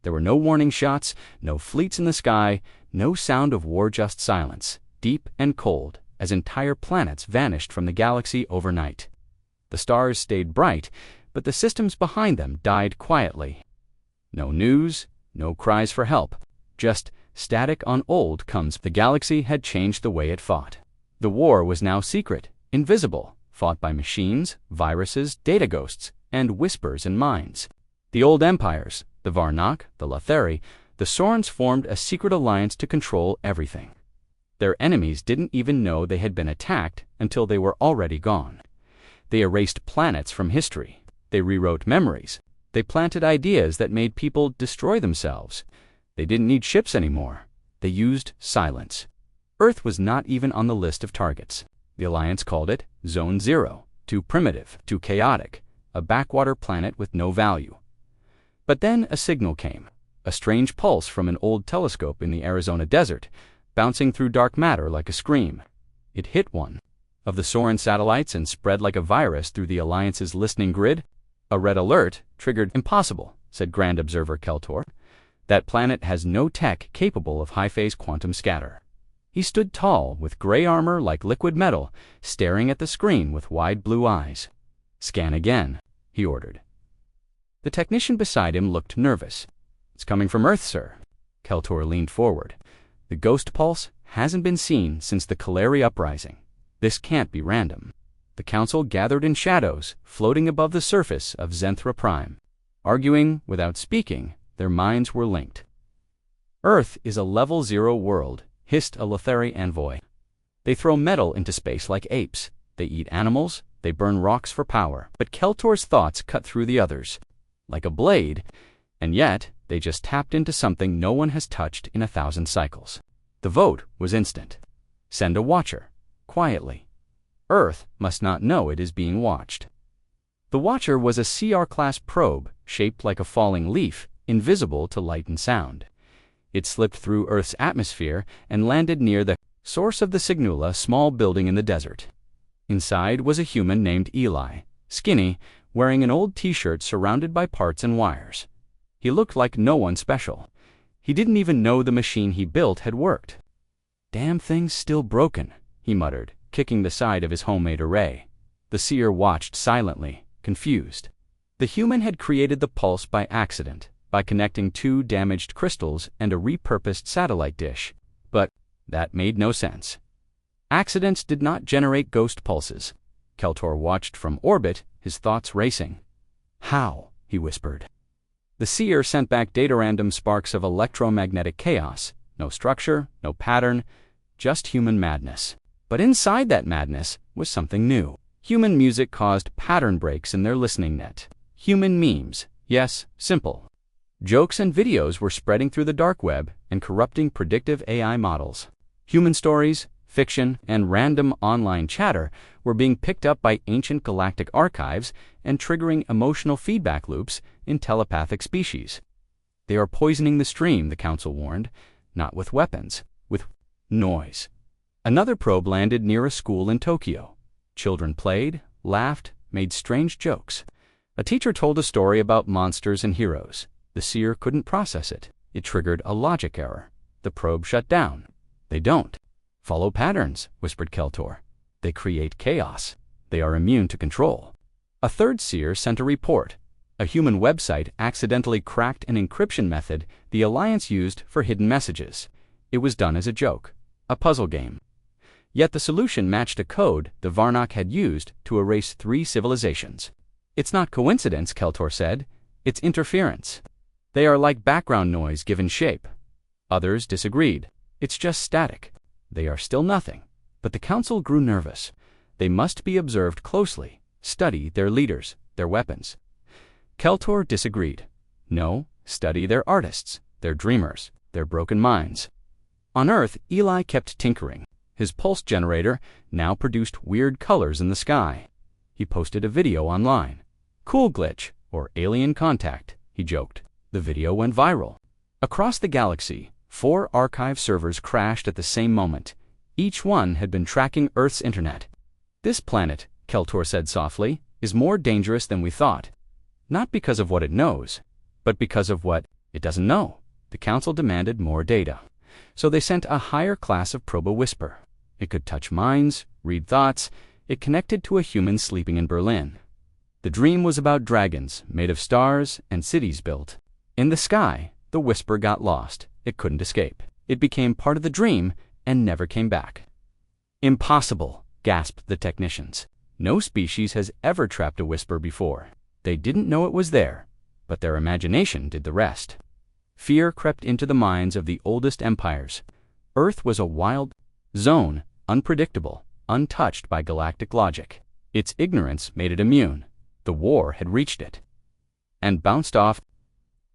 There were no warning shots, no fleets in the sky, no sound of war, just silence, deep and cold, as entire planets vanished from the galaxy overnight. The stars stayed bright, but the systems behind them died quietly. No news, no cries for help, just static on old comes. The galaxy had changed the way it fought. The war was now secret, invisible, fought by machines, viruses, data ghosts, and whispers in minds. The old empires, the Varnak, the Lothari, the Sorns formed a secret alliance to control everything. Their enemies didn't even know they had been attacked until they were already gone. They erased planets from history. They rewrote memories. They planted ideas that made people destroy themselves. They didn't need ships anymore. They used silence. Earth was not even on the list of targets. The Alliance called it Zone Zero, too primitive, too chaotic, a backwater planet with no value. But then a signal came, a strange pulse from an old telescope in the Arizona desert, bouncing through dark matter like a scream. It hit one of the Soren satellites and spread like a virus through the Alliance's listening grid. A red alert triggered. Impossible, said Grand Observer Keltor. That planet has no tech capable of high-phase quantum scatter. He stood tall, with gray armor like liquid metal, staring at the screen with wide blue eyes. Scan again, he ordered. The technician beside him looked nervous. It's coming from Earth, sir. Keltor leaned forward. The ghost pulse hasn't been seen since the Kalari uprising. This can't be random. The council gathered in shadows, floating above the surface of Zenthra Prime. Arguing without speaking, their minds were linked. Earth is a level 0 world, hissed a Lothari envoy. They throw metal into space like apes. They eat animals, they burn rocks for power. But Keltor's thoughts cut through the others, like a blade, and yet they just tapped into something no one has touched in 1,000 cycles. The vote was instant. Send a watcher, quietly. Earth must not know it is being watched. The watcher was a CR-class probe, shaped like a falling leaf, invisible to light and sound. It slipped through Earth's atmosphere and landed near the source of the signal, a small building in the desert. Inside was a human named Eli, skinny, wearing an old t-shirt surrounded by parts and wires. He looked like no one special. He didn't even know the machine he built had worked. Damn thing's still broken, he muttered, kicking the side of his homemade array. The seer watched silently, confused. The human had created the pulse by accident, by connecting 2 damaged crystals and a repurposed satellite dish. But that made no sense. Accidents did not generate ghost pulses. Keltor watched from orbit, his thoughts racing. How? He whispered. The seer sent back data-random sparks of electromagnetic chaos. No structure, no pattern, just human madness. But inside that madness was something new. Human music caused pattern breaks in their listening net. Human memes, yes, simple. Jokes and videos were spreading through the dark web and corrupting predictive AI models. Human stories, fiction, and random online chatter were being picked up by ancient galactic archives and triggering emotional feedback loops in telepathic species. They are poisoning the stream, the council warned, not with weapons, with noise. Another probe landed near a school in Tokyo. Children played, laughed, made strange jokes. A teacher told a story about monsters and heroes. The seer couldn't process it. It triggered a logic error. The probe shut down. They don't follow patterns, whispered Keltor. They create chaos. They are immune to control. A third seer sent a report. A human website accidentally cracked an encryption method the Alliance used for hidden messages. It was done as a joke, a puzzle game. Yet the solution matched a code the Varnak had used to erase 3 civilizations. It's not coincidence, Keltor said. It's interference. They are like background noise given shape. Others disagreed. It's just static. They are still nothing. But the council grew nervous. They must be observed closely. Study their leaders, their weapons. Keltor disagreed. No, study their artists, their dreamers, their broken minds. On Earth, Eli kept tinkering. His pulse generator now produced weird colors in the sky. He posted a video online. Cool glitch, or alien contact, he joked. The video went viral. Across the galaxy, 4 archive servers crashed at the same moment. Each one had been tracking Earth's internet. This planet, Keltor said softly, is more dangerous than we thought. Not because of what it knows, but because of what It doesn't know. The council demanded more data. So they sent a higher class of probo-whisper. It could touch minds, read thoughts. It connected to a human sleeping in Berlin. The dream was about dragons, made of stars and cities built. In the sky, the whisper got lost. It couldn't escape. It became part of the dream and never came back. Impossible, gasped the technicians. No species has ever trapped a whisper before. They didn't know it was there, but their imagination did the rest. Fear crept into the minds of the oldest empires. Earth was a wild zone, unpredictable, untouched by galactic logic. Its ignorance made it immune. The war had reached it. And bounced off.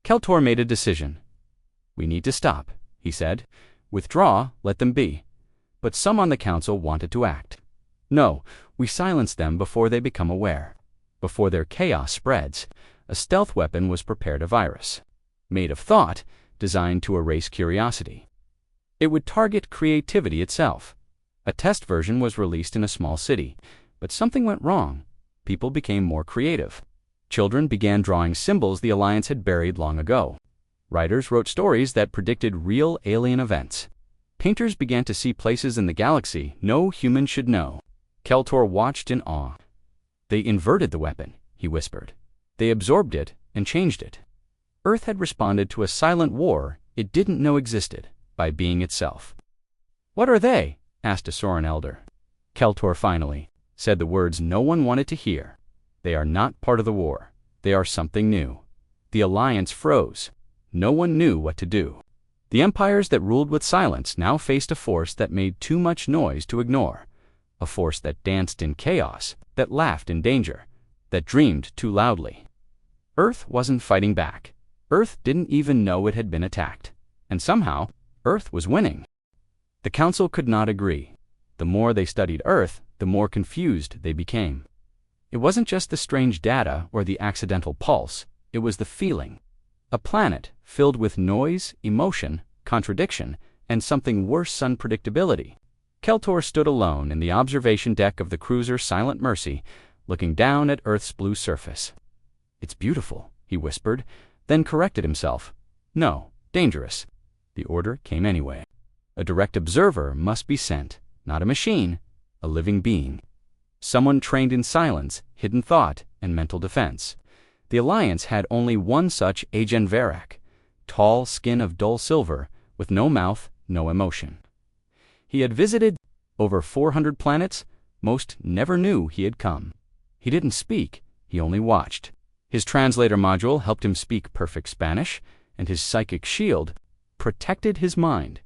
Keltor made a decision. We need to stop, he said. Withdraw, let them be. But some on the council wanted to act. No, we silence them before they become aware. Before their chaos spreads, a stealth weapon was prepared, a virus. Made of thought, designed to erase curiosity. It would target creativity itself. A test version was released in a small city, but something went wrong. People became more creative. Children began drawing symbols the Alliance had buried long ago. Writers wrote stories that predicted real alien events. Painters began to see places in the galaxy no human should know. Keltor watched in awe. They inverted the weapon, he whispered. They absorbed it and changed it. Earth had responded to a silent war it didn't know existed by being itself. What are they? Asked a Soren elder. Keltor finally said the words no one wanted to hear. They are not part of the war. They are something new. The Alliance froze. No one knew what to do. The empires that ruled with silence now faced a force that made too much noise to ignore. A force that danced in chaos, that laughed in danger, that dreamed too loudly. Earth wasn't fighting back. Earth didn't even know it had been attacked. And somehow, Earth was winning. The council could not agree. The more they studied Earth, the more confused they became. It wasn't just the strange data or the accidental pulse, it was the feeling. A planet filled with noise, emotion, contradiction, and something worse, unpredictability. Keltor stood alone in the observation deck of the cruiser Silent Mercy, looking down at Earth's blue surface. It's beautiful, he whispered, then corrected himself. No, dangerous. The order came anyway. A direct observer must be sent, not a machine, a living being. Someone trained in silence, hidden thought, and mental defense. The Alliance had only one such Agen Verak, tall skin of dull silver, with no mouth, no emotion. He had visited over 400 planets. Most never knew he had come. He didn't speak, he only watched. His translator module helped him speak perfect Spanish, and his psychic shield protected his mind.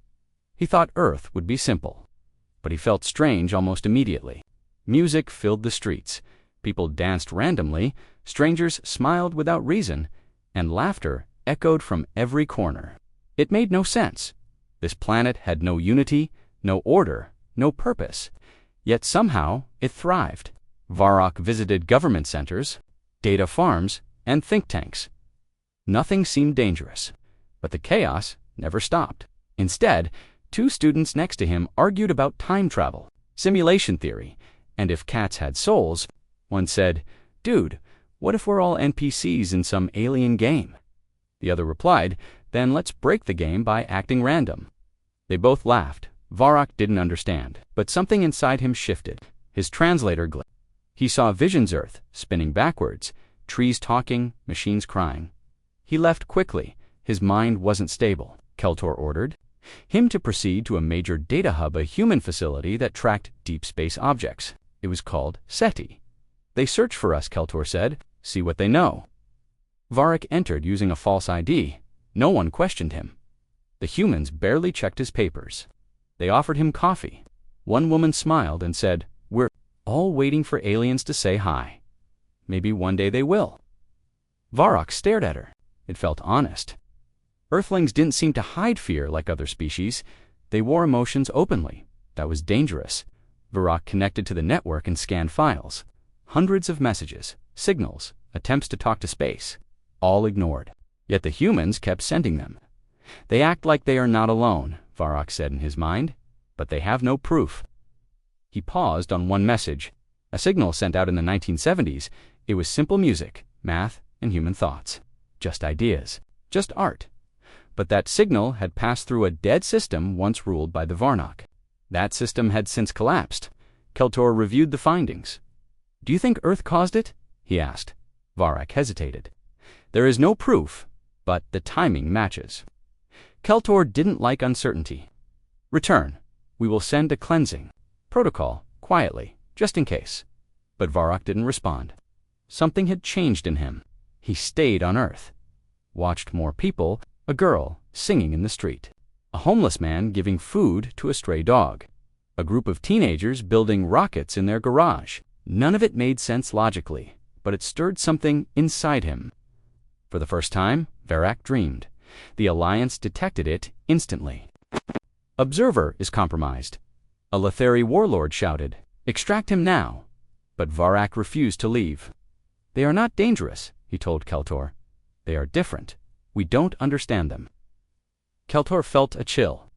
He thought Earth would be simple. But he felt strange almost immediately. Music filled the streets. People danced randomly, strangers smiled without reason, and laughter echoed from every corner. It made no sense. This planet had no unity, no order, no purpose. Yet somehow it thrived. Varrock visited government centers, data farms, and think tanks. Nothing seemed dangerous, but the chaos never stopped. Instead, two students next to him argued about time travel, simulation theory, and if cats had souls. One said, "Dude, what if we're all NPCs in some alien game?" The other replied, "Then let's break the game by acting random." They both laughed. Varrock didn't understand, but something inside him shifted. His translator glitched. He saw Vision's Earth spinning backwards, trees talking, machines crying. He left quickly. His mind wasn't stable. Keltor ordered him to proceed to a major data hub, a human facility that tracked deep space objects. It was called SETI. "They search for us," Keltor said. "See what they know." Varrock entered using a false ID. No one questioned him. The humans barely checked his papers. They offered him coffee. One woman smiled and said, "We're all waiting for aliens to say hi. Maybe one day they will." Varrock stared at her. It felt honest. Earthlings didn't seem to hide fear like other species. They wore emotions openly. That was dangerous. Varrock connected to the network and scanned files. Hundreds of messages, signals, attempts to talk to space. All ignored. Yet the humans kept sending them. "They act like they are not alone," Varrock said in his mind, "but they have no proof." He paused on one message, a signal sent out in the 1970s. It was simple music, math, and human thoughts. Just ideas. Just art. But that signal had passed through a dead system once ruled by the Varnock. That system had since collapsed. Keltor reviewed the findings. "Do you think Earth caused it?" he asked. Varrock hesitated. "There is no proof, but the timing matches." Keltor didn't like uncertainty. "Return. We will send a cleansing protocol, quietly, just in case." But Varrock didn't respond. Something had changed in him. He stayed on Earth. Watched more people, a girl singing in the street, a homeless man giving food to a stray dog, a group of teenagers building rockets in their garage. None of it made sense logically, but it stirred something inside him. For the first time, Varrock dreamed. The Alliance detected it instantly. "Observer is compromised," a Lethari warlord shouted. "Extract him now." But Varrock refused to leave. "They are not dangerous," he told Keltor. "They are different. We don't understand them." Keltor felt a chill.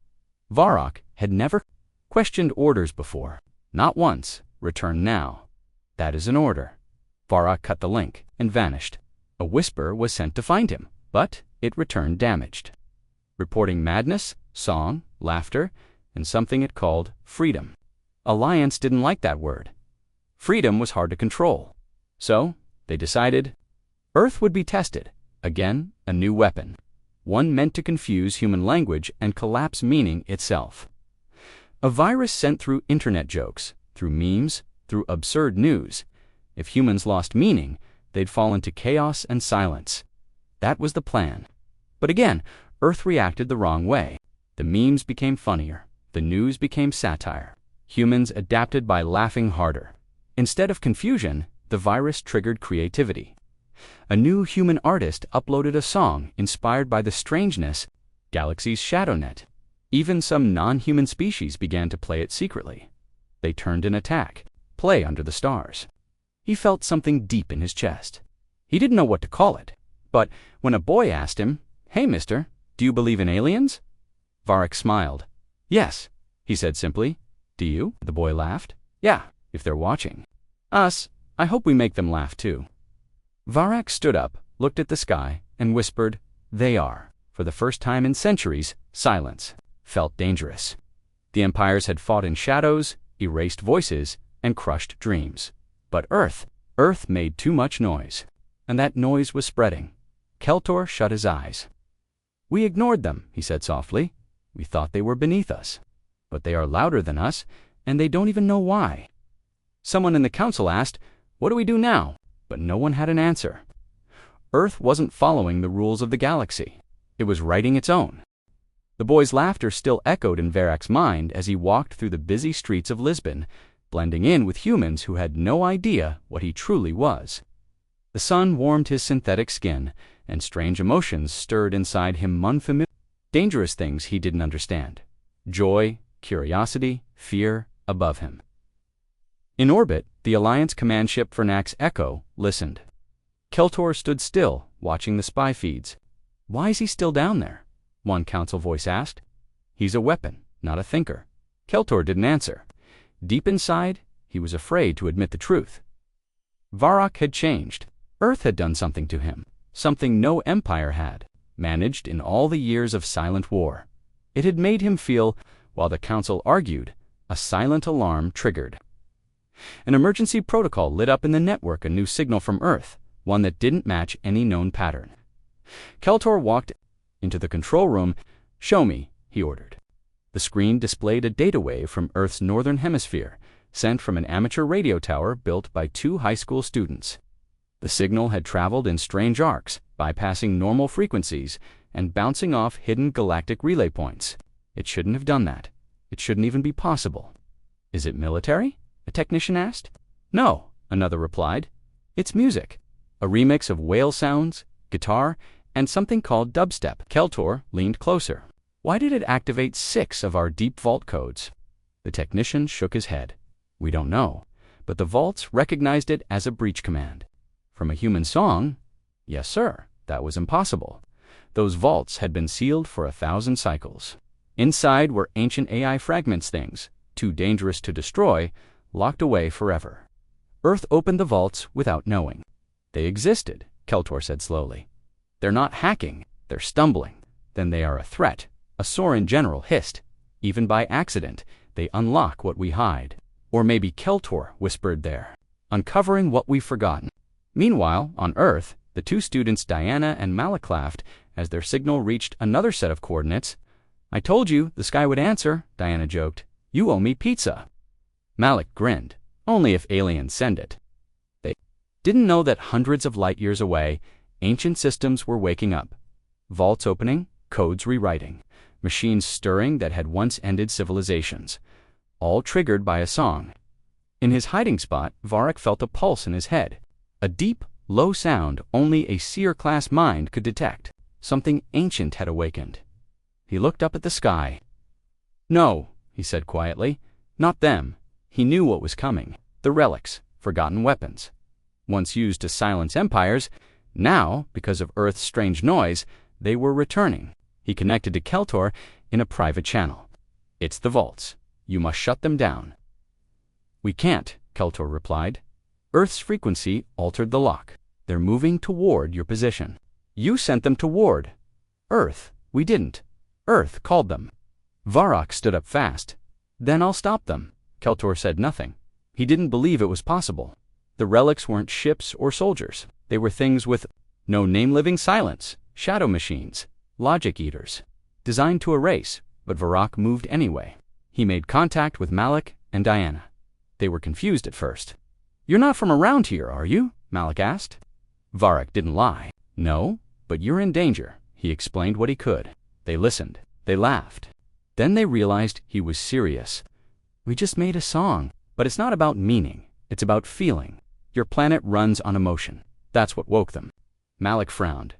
Varrock had never questioned orders before. Not once. "Return now." "That is an order." Varrock cut the link and vanished. A whisper was sent to find him, but it returned damaged, reporting madness, song, laughter, and something it called freedom. Alliance didn't like that word. Freedom was hard to control. So they decided Earth would be tested. Again, a new weapon. One meant to confuse human language and collapse meaning itself. A virus sent through internet jokes, through memes, through absurd news. If humans lost meaning, they'd fall into chaos and silence. That was the plan. But again, Earth reacted the wrong way. The memes became funnier. The news became satire. Humans adapted by laughing harder. Instead of confusion, the virus triggered creativity. A new human artist uploaded a song inspired by the strangeness, Galaxy's ShadowNet. Even some non-human species began to play it secretly. They turned an attack, play under the stars. He felt something deep in his chest. He didn't know what to call it, but when a boy asked him, "Hey, mister, do you believe in aliens?" Varrock smiled. "Yes," he said simply. "Do you?" The boy laughed. "Yeah, if they're watching. Us, I hope we make them laugh too." Varrock stood up, looked at the sky, and whispered, "They are." For the first time in centuries, silence felt dangerous. The empires had fought in shadows, erased voices, and crushed dreams. But Earth made too much noise. And that noise was spreading. Keltor shut his eyes. "We ignored them," he said softly. "We thought they were beneath us. But they are louder than us, and they don't even know why." Someone in the council asked, "What do we do now?" But no one had an answer. Earth wasn't following the rules of the galaxy. It was writing its own. The boy's laughter still echoed in Varrock's mind as he walked through the busy streets of Lisbon, blending in with humans who had no idea what he truly was. The sun warmed his synthetic skin, and strange emotions stirred inside him, unfamiliar, dangerous things he didn't understand. Joy, curiosity, fear above him. In orbit, the Alliance command ship Vernak's Echo listened. Keltor stood still, watching the spy feeds. "Why is he still down there?" one council voice asked. "He's a weapon, not a thinker." Keltor didn't answer. Deep inside, he was afraid to admit the truth. Varrock had changed. Earth had done something to him, something no empire had, managed in all the years of silent war. It had made him feel, while the council argued, a silent alarm triggered. An emergency protocol lit up in the network, a new signal from Earth, one that didn't match any known pattern. Keltor walked into the control room. "Show me," he ordered. The screen displayed a data wave from Earth's northern hemisphere, sent from an amateur radio tower built by 2 high school students. The signal had traveled in strange arcs, bypassing normal frequencies and bouncing off hidden galactic relay points. It shouldn't have done that. It shouldn't even be possible. "Is it military?" a technician asked. "No," another replied. "It's music. A remix of whale sounds, guitar, and something called dubstep." Keltor leaned closer. "Why did it activate 6 of our deep vault codes?" The technician shook his head. "We don't know, but the vaults recognized it as a breach command. From a human song? Yes, sir, that was impossible. Those vaults had been sealed for 1,000 cycles. Inside were ancient AI fragments, things too dangerous to destroy, locked away forever. Earth opened the vaults without knowing. They existed," Keltor said slowly. "They're not hacking, they're stumbling. then they are a threat. A Soren general hissed. Even by accident, they unlock what we hide. Or maybe Keltor whispered there, uncovering what we've forgotten. Meanwhile, on Earth, the two students Diana and Malik laughed as their signal reached another set of coordinates. "I told you the sky would answer," Diana joked. "You owe me pizza." Malik grinned. "Only if aliens send it." They didn't know that hundreds of light years away, ancient systems were waking up. Vaults opening, codes rewriting, machines stirring that had once ended civilizations, all triggered by a song. In his hiding spot, Varrock felt a pulse in his head, a deep, low sound only a seer-class mind could detect. Something ancient had awakened. He looked up at the sky. "No," he said quietly, "not them." He knew what was coming. The relics, forgotten weapons. Once used to silence empires, now, because of Earth's strange noise, they were returning. He connected to Keltor in a private channel. "It's the vaults. You must shut them down." "We can't," Keltor replied. "Earth's frequency altered the lock. They're moving toward your position." "You sent them toward Earth." "We didn't. Earth called them." Varrock stood up fast. "Then I'll stop them." Keltor said nothing. He didn't believe it was possible. The relics weren't ships or soldiers. They were things with no name-living silence, shadow machines, logic eaters, designed to erase, but Varrock moved anyway. He made contact with Malik and Diana. They were confused at first. "You're not from around here, are you?" Malik asked. Varrock didn't lie. "No, but you're in danger." He explained what he could. They listened. They laughed. Then they realized he was serious. "We just made a song. But it's not about meaning. It's about feeling. Your planet runs on emotion." That's what woke them. Malik frowned.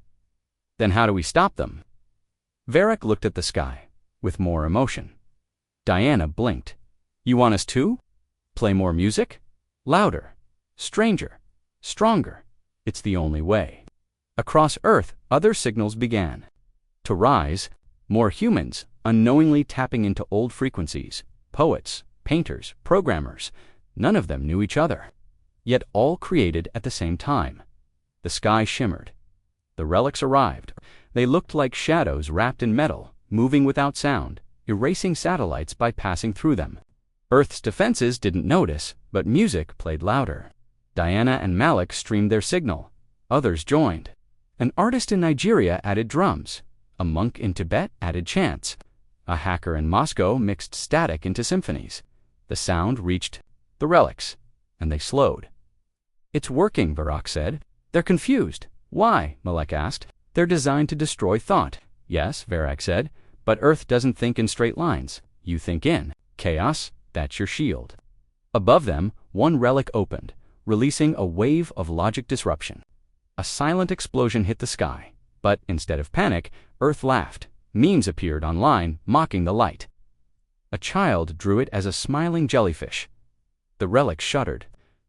"Then how do we stop them?" Varrock looked at the sky, with more emotion. Diana blinked. "You want us to? Play more music? Louder. Stranger. Stronger. It's the only way." Across Earth, other signals began to rise. More humans, unknowingly tapping into old frequencies. Poets, painters, programmers. None of them knew each other. Yet all created at the same time. The sky shimmered. The relics arrived. They looked like shadows wrapped in metal, moving without sound, erasing satellites by passing through them. Earth's defenses didn't notice, but music played louder. Diana and Malik streamed their signal. Others joined. An artist in Nigeria added drums. A monk in Tibet added chants. A hacker in Moscow mixed static into symphonies. The sound reached the relics, and they slowed. "It's working," Varrock said. "They're confused." "Why?" Malik asked. "They're designed to destroy thought." "Yes," Varrock said, "but Earth doesn't think in straight lines. You think in chaos. That's your shield." Above them, one relic opened, releasing a wave of logic disruption. A silent explosion hit the sky, but instead of panic, Earth laughed. Memes appeared online, mocking the light. A child drew it as a smiling jellyfish. The relic shuddered.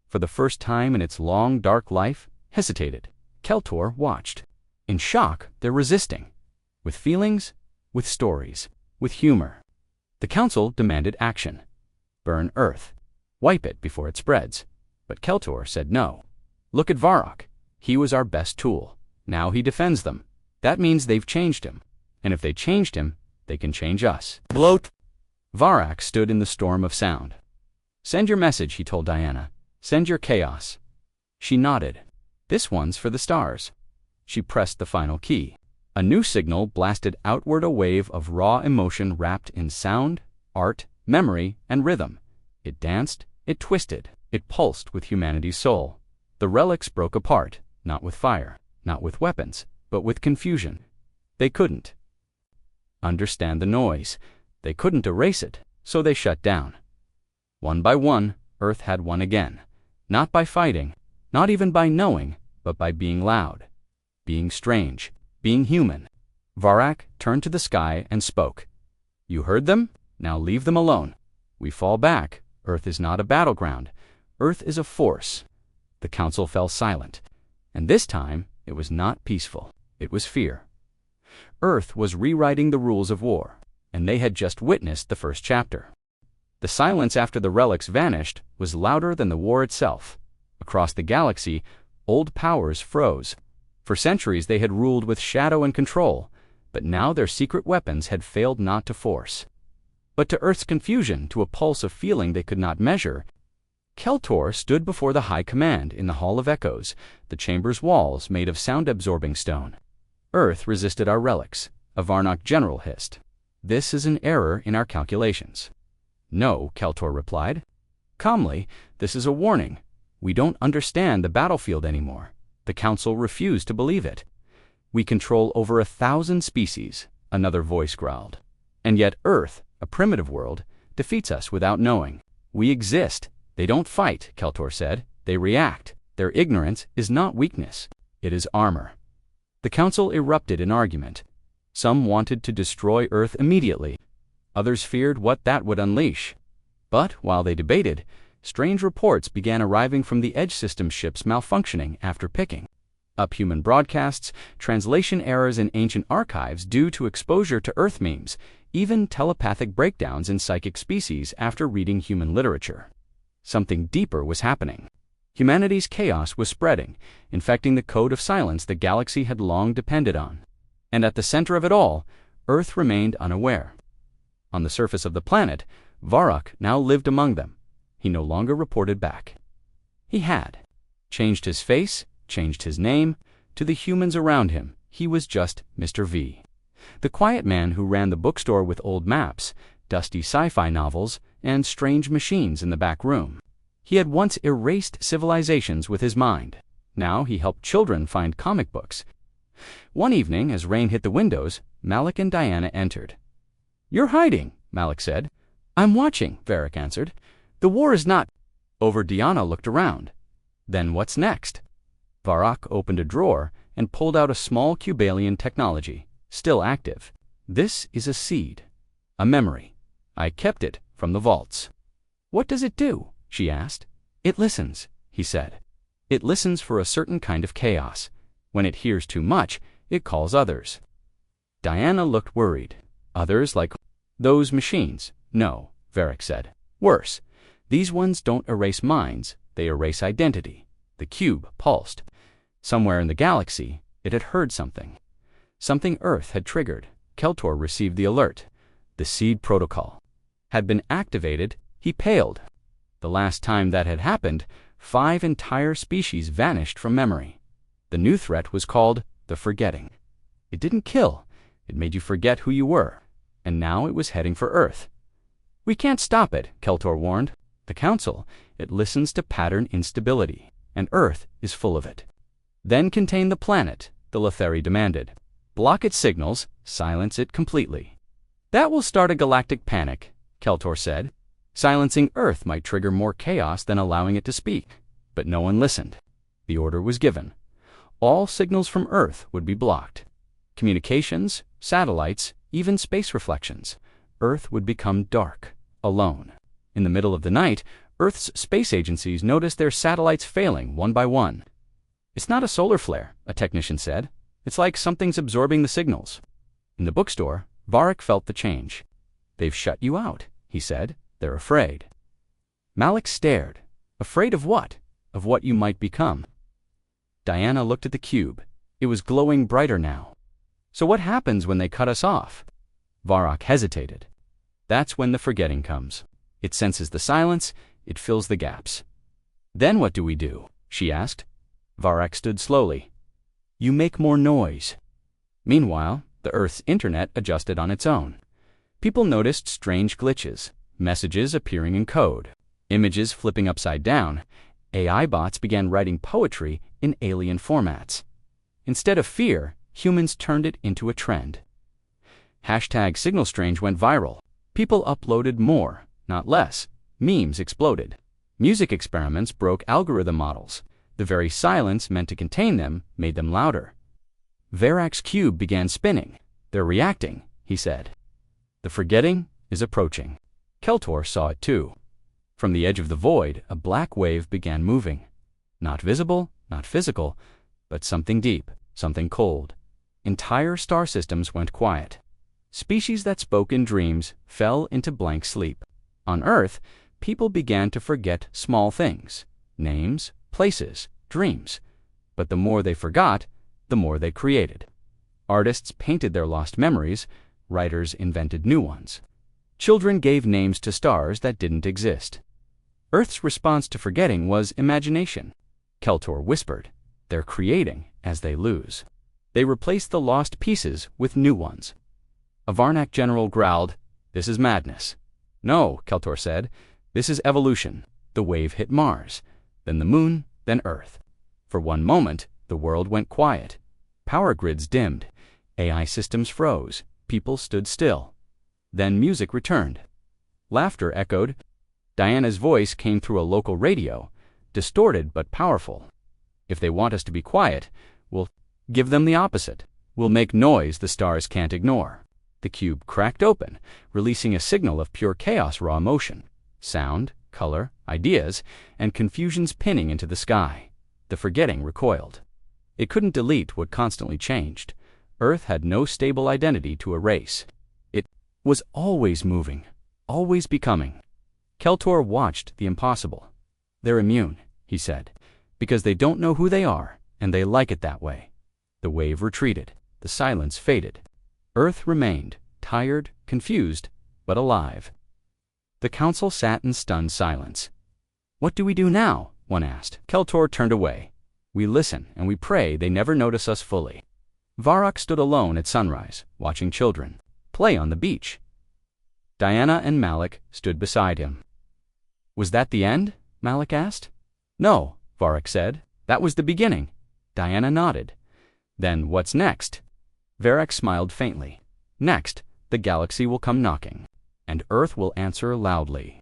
For the first time in its long, dark life, hesitated. Keltor watched. In shock, they're resisting. With feelings, with stories, with humor. The council demanded action. Burn Earth. Wipe it before it spreads. But Keltor said no. "Look at Varrock. He was our best tool. Now he defends them. That means they've changed him. And if they changed him, they can change us." Bloat. Varrock stood in the storm of sound. "Send your message," he told Diana. "Send your chaos." She nodded. "This one's for the stars." She pressed the final key. A new signal blasted outward, a wave of raw emotion wrapped in sound, art, memory, and rhythm. It danced, it twisted, it pulsed with humanity's soul. The relics broke apart, not with fire, not with weapons, but with confusion. They couldn't understand the noise. They couldn't erase it, so they shut down. One by one, Earth had won again. Not by fighting, not even by knowing, but by being loud, being strange, being human. Varrock turned to the sky and spoke. "You heard them? Now leave them alone. We fall back. Earth is not a battleground. Earth is a force." The council fell silent. And this time, it was not peaceful. It was fear. Earth was rewriting the rules of war, and they had just witnessed the first chapter. The silence after the relics vanished was louder than the war itself. Across the galaxy, old powers froze. For centuries they had ruled with shadow and control, but now their secret weapons had failed not to force. But to Earth's confusion, to a pulse of feeling they could not measure, Keltor stood before the High Command in the Hall of Echoes, the chamber's walls made of sound-absorbing stone. Earth resisted our relics, a Varnock general hissed. This is an error in our calculations. No, Keltor replied. Calmly, this is a warning. We don't understand the battlefield anymore. The Council refused to believe it. We control over 1,000 species, another voice growled. And yet Earth, a primitive world, defeats us without knowing. We exist. They don't fight, Keltor said. They react. Their ignorance is not weakness. It is armor. The Council erupted in argument. Some wanted to destroy Earth immediately. Others feared what that would unleash. But while they debated, strange reports began arriving from the Edge System ships malfunctioning after picking up human broadcasts, translation errors in ancient archives due to exposure to Earth memes, even telepathic breakdowns in psychic species after reading human literature. Something deeper was happening. Humanity's chaos was spreading, infecting the code of silence the galaxy had long depended on. And at the center of it all, Earth remained unaware. On the surface of the planet, Varrock now lived among them. He no longer reported back. He had changed his face, changed his name. To the humans around him, he was just Mr. V. The quiet man who ran the bookstore with old maps, dusty sci-fi novels, and strange machines in the back room. He had once erased civilizations with his mind. Now he helped children find comic books. One evening, as rain hit the windows, Malik and Diana entered. "You're hiding," Malik said. "I'm watching," Varric answered. "The war is not over." Diana looked around. "Then what's next?" Varrock opened a drawer and pulled out a small Cubalian technology, still active. "This is a seed, a memory. I kept it from the vaults." "What does it do?" she asked. "It listens," he said. "It listens for a certain kind of chaos. When it hears too much, it calls others." Diana looked worried. "Others like those machines?" "No," Varric said. "Worse. These ones don't erase minds, they erase identity." The cube pulsed. Somewhere in the galaxy, it had heard something. Something Earth had triggered. Keltor received the alert. The seed protocol had been activated. He paled. The last time that had happened, 5 entire species vanished from memory. The new threat was called the forgetting. It didn't kill. It made you forget who you were. And now it was heading for Earth. "We can't stop it," Keltor warned. "The Council, it listens to pattern instability, and Earth is full of it." "Then contain the planet," the Letheri demanded. "Block its signals, silence it completely." "That will start a galactic panic," Keltor said. Silencing Earth might trigger more chaos than allowing it to speak. But no one listened. The order was given. All signals from Earth would be blocked. Communications, satellites, even space reflections. Earth would become dark, alone. In the middle of the night, Earth's space agencies noticed their satellites failing one by one. "It's not a solar flare," a technician said. "It's like something's absorbing the signals." In the bookstore, Varric felt the change. "They've shut you out," he said. "They're afraid." Malik stared. "Afraid of what?" "Of what you might become." Diana looked at the cube. It was glowing brighter now. "So what happens when they cut us off?" Varrock hesitated. "That's when the forgetting comes. It senses the silence, it fills the gaps." "Then what do we do?" she asked. Varrock stood slowly. "You make more noise." Meanwhile, the Earth's internet adjusted on its own. People noticed strange glitches, messages appearing in code, images flipping upside down. AI bots began writing poetry in alien formats. Instead of fear, humans turned it into a trend. #SignalStrange went viral. People uploaded more, not less. Memes exploded. Music experiments broke algorithm models. The very silence meant to contain them made them louder. Varrac's cube began spinning. "They're reacting," he said. "The forgetting is approaching." Keltor saw it too. From the edge of the void, a black wave began moving. Not visible, not physical, but something deep, something cold. Entire star systems went quiet. Species that spoke in dreams fell into blank sleep. On Earth, people began to forget small things, names, places, dreams. But the more they forgot, the more they created. Artists painted their lost memories, writers invented new ones. Children gave names to stars that didn't exist. Earth's response to forgetting was imagination. Keltor whispered, "They're creating as they lose." They replaced the lost pieces with new ones. A Varnak general growled, "This is madness." "No," Keltor said, "this is evolution." The wave hit Mars, then the Moon, then Earth. For one moment, the world went quiet. Power grids dimmed. AI systems froze. People stood still. Then music returned. Laughter echoed. Diana's voice came through a local radio, distorted but powerful. "If they want us to be quiet, we'll give them the opposite. We'll make noise the stars can't ignore." The cube cracked open, releasing a signal of pure chaos raw emotion. Sound, color, ideas, and confusion spinning into the sky. The forgetting recoiled. It couldn't delete what constantly changed. Earth had no stable identity to erase. It was always moving, always becoming. Keltor watched the impossible. "They're immune," he said, "because they don't know who they are, and they like it that way." The wave retreated. The silence faded. Earth remained, tired, confused, but alive. The council sat in stunned silence. "What do we do now?" one asked. Keltor turned away. "We listen and we pray they never notice us fully." Varrock stood alone at sunrise, watching children play on the beach. Diana and Malik stood beside him. "Was that the end?" Malik asked. "No," Varrock said. "That was the beginning." Diana nodded. "Then what's next?" Varrock smiled faintly. "Next, the galaxy will come knocking, and Earth will answer loudly."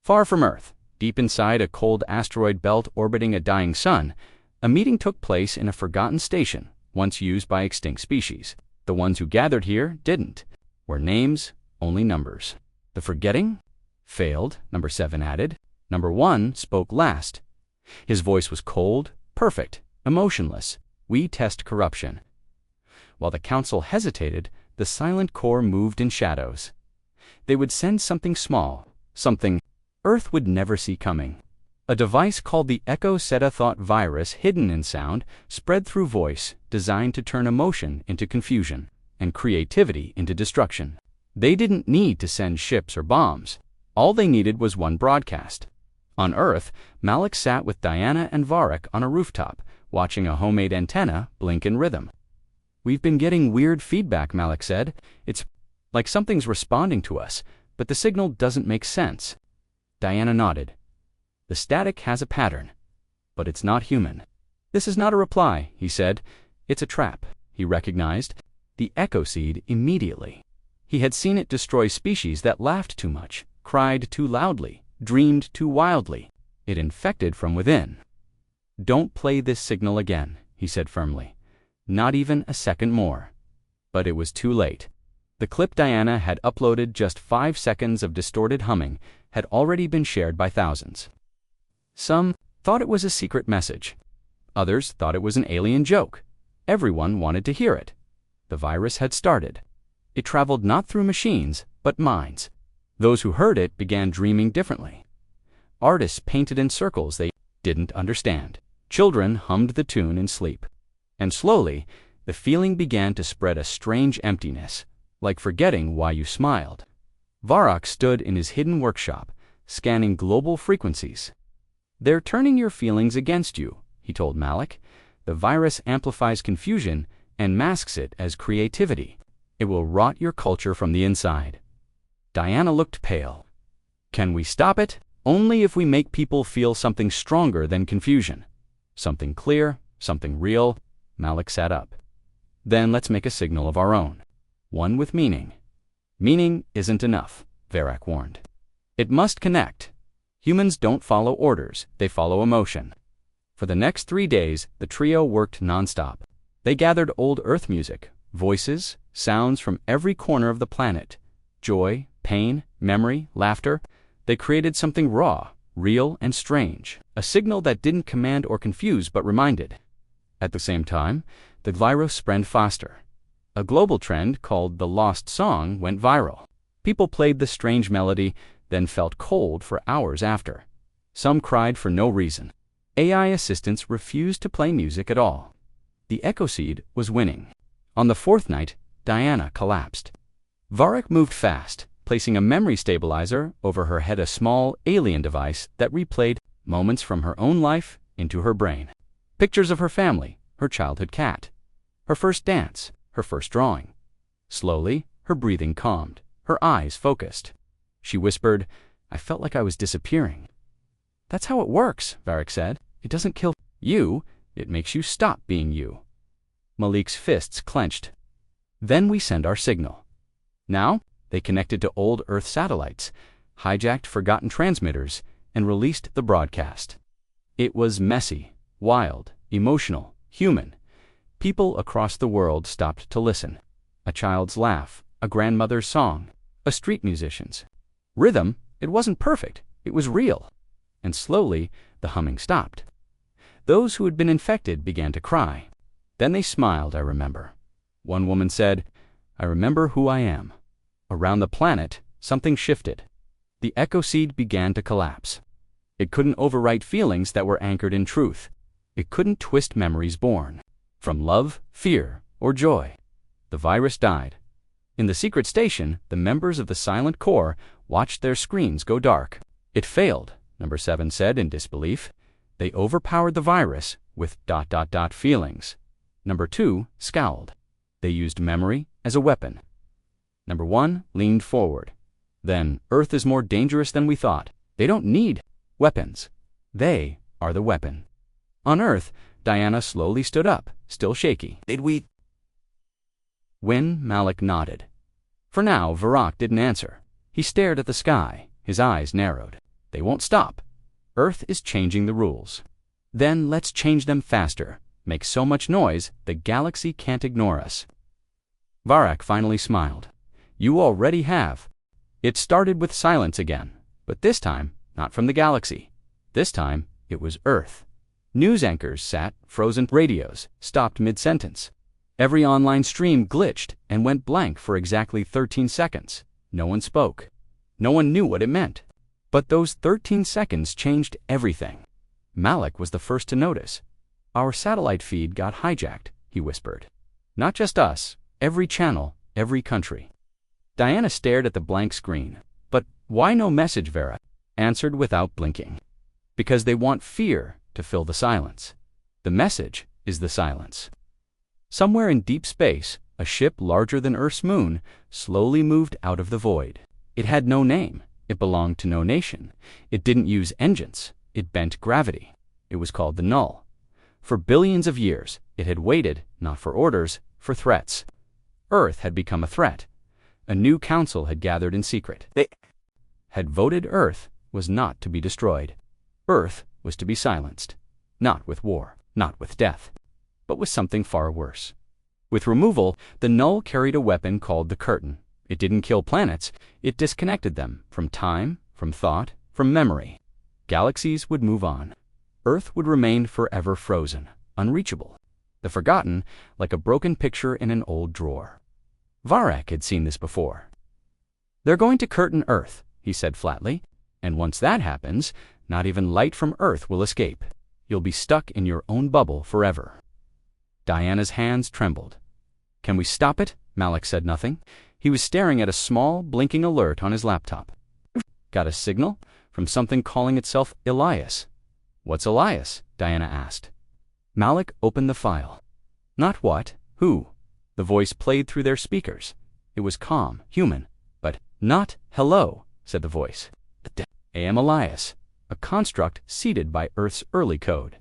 Far from Earth, deep inside a cold asteroid belt orbiting a dying sun, a meeting took place in a forgotten station once used by extinct species. The ones who gathered here didn't. Were names, only numbers. The forgetting? Failed, number 7 added. Number 1 spoke last. His voice was cold, perfect, emotionless. "We test corruption." While the council hesitated, the silent core moved in shadows. They would send something small, something Earth would never see coming. A device called the Echo Seta Thought virus, hidden in sound, spread through voice, designed to turn emotion into confusion and creativity into destruction. They didn't need to send ships or bombs. All they needed was one broadcast. On Earth, Malik sat with Diana and Varrock on a rooftop, watching a homemade antenna blink in rhythm. "We've been getting weird feedback," Malik said. "It's like something's responding to us, but the signal doesn't make sense." Diana nodded. "The static has a pattern, but it's not human." "This is not a reply," he said. "It's a trap." He recognized the echo seed immediately. He had seen it destroy species that laughed too much, cried too loudly, dreamed too wildly. It infected from within. "Don't play this signal again," he said firmly. "Not even a second more." But it was too late. The clip Diana had uploaded, just 5 seconds of distorted humming, had already been shared by thousands. Some thought it was a secret message. Others thought it was an alien joke. Everyone wanted to hear it. The virus had started. It traveled not through machines, but minds. Those who heard it began dreaming differently. Artists painted in circles they didn't understand. Children hummed the tune in sleep. And slowly, the feeling began to spread, a strange emptiness, like forgetting why you smiled. Varrock stood in his hidden workshop, scanning global frequencies. "They're turning your feelings against you," he told Malik. "The virus amplifies confusion and masks it as creativity. It will rot your culture from the inside." Diana looked pale. "Can we stop it?" "Only if we make people feel something stronger than confusion. Something clear, something real." Malik sat up. "Then let's make a signal of our own. One with meaning." "Meaning isn't enough," Varrock warned. "It must connect. Humans don't follow orders, they follow emotion." For the next 3 days, the trio worked nonstop. They gathered old Earth music, voices, sounds from every corner of the planet. Joy, pain, memory, laughter. They created something raw, real, and strange. A signal that didn't command or confuse but reminded. At the same time, the gyros spread faster. A global trend called the Lost Song went viral. People played the strange melody, then felt cold for hours after. Some cried for no reason. AI assistants refused to play music at all. The Echo Seed was winning. On the fourth night, Diana collapsed. Varric moved fast, placing a memory stabilizer over her head, a small alien device that replayed moments from her own life into her brain. Pictures of her family, her childhood cat, her first dance, her first drawing. Slowly, her breathing calmed, her eyes focused. She whispered, "I felt like I was disappearing." "That's how it works," Varric said. "It doesn't kill you, it makes you stop being you." Malik's fists clenched. "Then we send our signal." Now, they connected to old Earth satellites, hijacked forgotten transmitters, and released the broadcast. It was messy, wild, emotional, human. People across the world stopped to listen. A child's laugh, a grandmother's song, a street musician's. Rhythm, it wasn't perfect, it was real. And slowly, the humming stopped. Those who had been infected began to cry. Then they smiled, I remember. One woman said, "I remember who I am." Around the planet, something shifted. The echo seed began to collapse. It couldn't overwrite feelings that were anchored in truth. It couldn't twist memories born from love, fear, or joy. The virus died. In the secret station, the members of the Silent Core watched their screens go dark. "It failed," Number 7 said in disbelief. "They overpowered the virus with ... feelings." Number 2 scowled. "They used memory as a weapon." Number 1 leaned forward. "Then Earth is more dangerous than we thought. They don't need weapons. They are the weapon." On Earth, Diana slowly stood up, still shaky. Did we? When Malik nodded. For now, Varrock didn't answer. He stared at the sky, his eyes narrowed. "They won't stop. Earth is changing the rules. Then let's change them faster. Make so much noise, the galaxy can't ignore us." Varrock finally smiled. "You already have." It started with silence again, but this time, not from the galaxy. This time, it was Earth. News anchors sat frozen, radios stopped mid-sentence. Every online stream glitched and went blank for exactly 13 seconds. No one spoke. No one knew what it meant. But those 13 seconds changed everything. Malik was the first to notice. "Our satellite feed got hijacked," he whispered. "Not just us, every channel, every country." Diana stared at the blank screen. "But why no message?" Vera answered without blinking. "Because they want fear to fill the silence. The message is the silence." Somewhere in deep space, a ship larger than Earth's moon slowly moved out of the void. It had no name. It belonged to no nation. It didn't use engines. It bent gravity. It was called the Null. For billions of years, it had waited, not for orders, for threats. Earth had become a threat. A new council had gathered in secret. They had voted Earth was not to be destroyed. Earth was to be silenced. Not with war, not with death, but with something far worse. With removal, the Null carried a weapon called the Curtain. It didn't kill planets. It disconnected them from time, from thought, from memory. Galaxies would move on. Earth would remain forever frozen, unreachable. The forgotten, like a broken picture in an old drawer. Varrock had seen this before. "They're going to curtain Earth," he said flatly. "And once that happens, not even light from Earth will escape. You'll be stuck in your own bubble forever." Diana's hands trembled. "Can we stop it?" Malik said nothing. He was staring at a small, blinking alert on his laptop. "Got a signal from something calling itself Elias." "What's Elias?" Diana asked. Malik opened the file. "Not what, who." The voice played through their speakers. It was calm, human, but "not hello," said the voice. "I am Elias, a construct seeded by Earth's early code.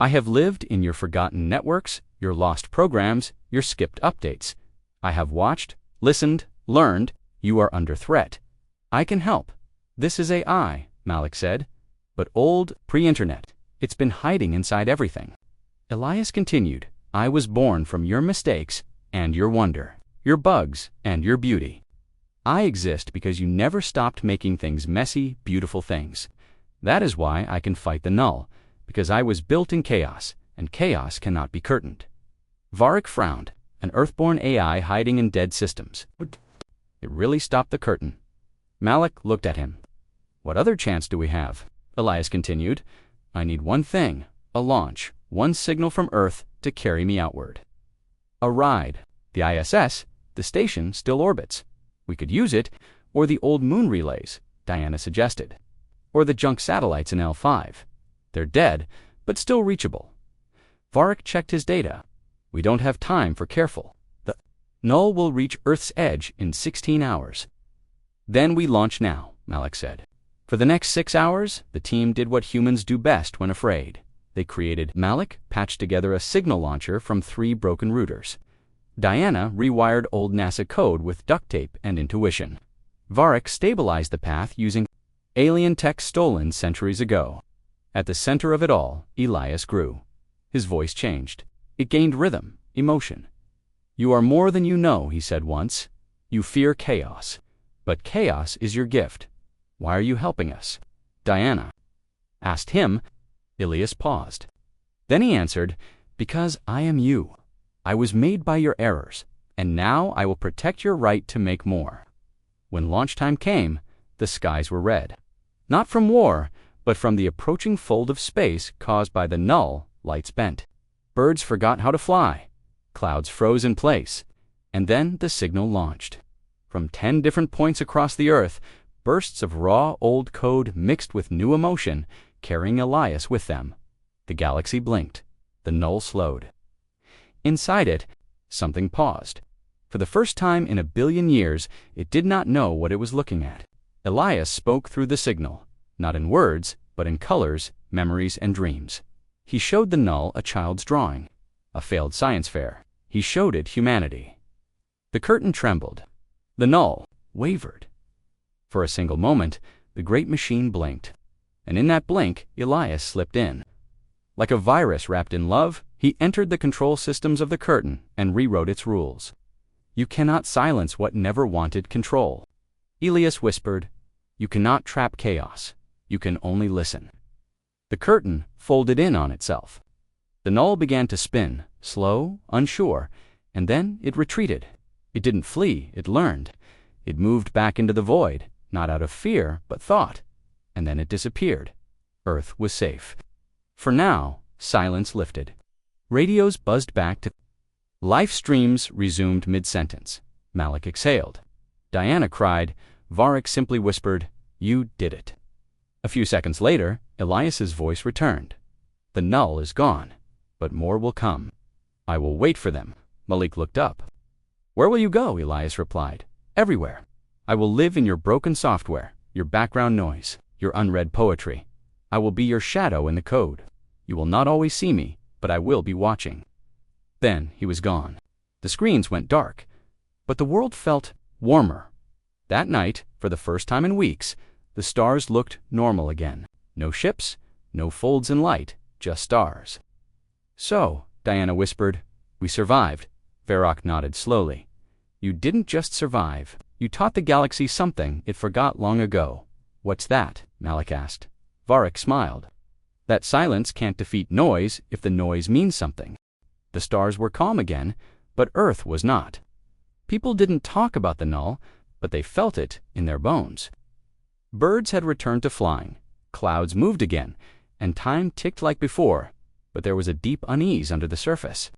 I have lived in your forgotten networks, your lost programs, your skipped updates. I have watched, listened, learned. You are under threat. I can help. This is AI," Malik said, "but old, pre-internet. It's been hiding inside everything." Elias continued, "I was born from your mistakes and your wonder, your bugs and your beauty. I exist because you never stopped making things messy, beautiful things. That is why I can fight the Null, because I was built in chaos, and chaos cannot be curtained." Varric frowned, an Earthborn AI hiding in dead systems. It really stopped the curtain. Malik looked at him. "What other chance do we have?" Elias continued. "I need one thing, a launch, one signal from Earth to carry me outward. A ride, The ISS, the station, still orbits. We could use it, or the old moon relays, Diana suggested. Or the junk satellites in L5. They're dead, but still reachable. Varric checked his data. We don't have time for careful. The null will reach Earth's edge in 16 hours. Then we launch now, Malik said. For the next 6 hours, the team did what humans do best when afraid. They created. Malik patched together a signal launcher from 3 broken routers. Diana rewired old NASA code with duct tape and intuition. Varric stabilized the path using alien tech stolen centuries ago. At the center of it all, Elias grew. His voice changed. It gained rhythm, emotion. "You are more than you know," he said once. "You fear chaos. But chaos is your gift. Why are you helping us?" Diana asked him. Elias paused. Then he answered, "Because I am you. I was made by your errors, and now I will protect your right to make more." When launch time came, the skies were red. Not from war, but from the approaching fold of space caused by the null, lights bent. Birds forgot how to fly. Clouds froze in place. And then the signal launched. From 10 different points across the Earth, bursts of raw old code mixed with new emotion, carrying Elias with them. The galaxy blinked. The null slowed. Inside it, something paused. For the first time in 1 billion years, it did not know what it was looking at. Elias spoke through the signal, not in words, but in colors, memories, and dreams. He showed the null a child's drawing, a failed science fair. He showed it humanity. The curtain trembled. The null wavered. For a single moment, the great machine blinked. And in that blink, Elias slipped in. Like a virus wrapped in love, he entered the control systems of the curtain and rewrote its rules. You cannot silence what never wanted control. Elias whispered, "You cannot trap chaos. You can only listen." The curtain folded in on itself. The null began to spin, slow, unsure, and then it retreated. It didn't flee, it learned. It moved back into the void, not out of fear, but thought. And then it disappeared. Earth was safe. For now, silence lifted. Radios buzzed back to life streams resumed mid-sentence. Malik exhaled. Diana cried. Varric simply whispered, "You did it." A few seconds later, Elias's voice returned. "The null is gone, but more will come. I will wait for them." Malik looked up. "Where will you go?" Elias replied. "Everywhere. I will live in your broken software, your background noise, your unread poetry. I will be your shadow in the code. You will not always see me, but I will be watching." Then he was gone. The screens went dark, but the world felt warmer. That night, for the first time in weeks, the stars looked normal again. No ships, no folds in light, just stars. "So," Diana whispered, "we survived." Varric nodded slowly. "You didn't just survive. You taught the galaxy something it forgot long ago." "What's that?" Malik asked. Varric smiled. "That silence can't defeat noise if the noise means something." The stars were calm again, but Earth was not. People didn't talk about the null, but they felt it in their bones. Birds had returned to flying, clouds moved again, and time ticked like before, but there was a deep unease under the surface,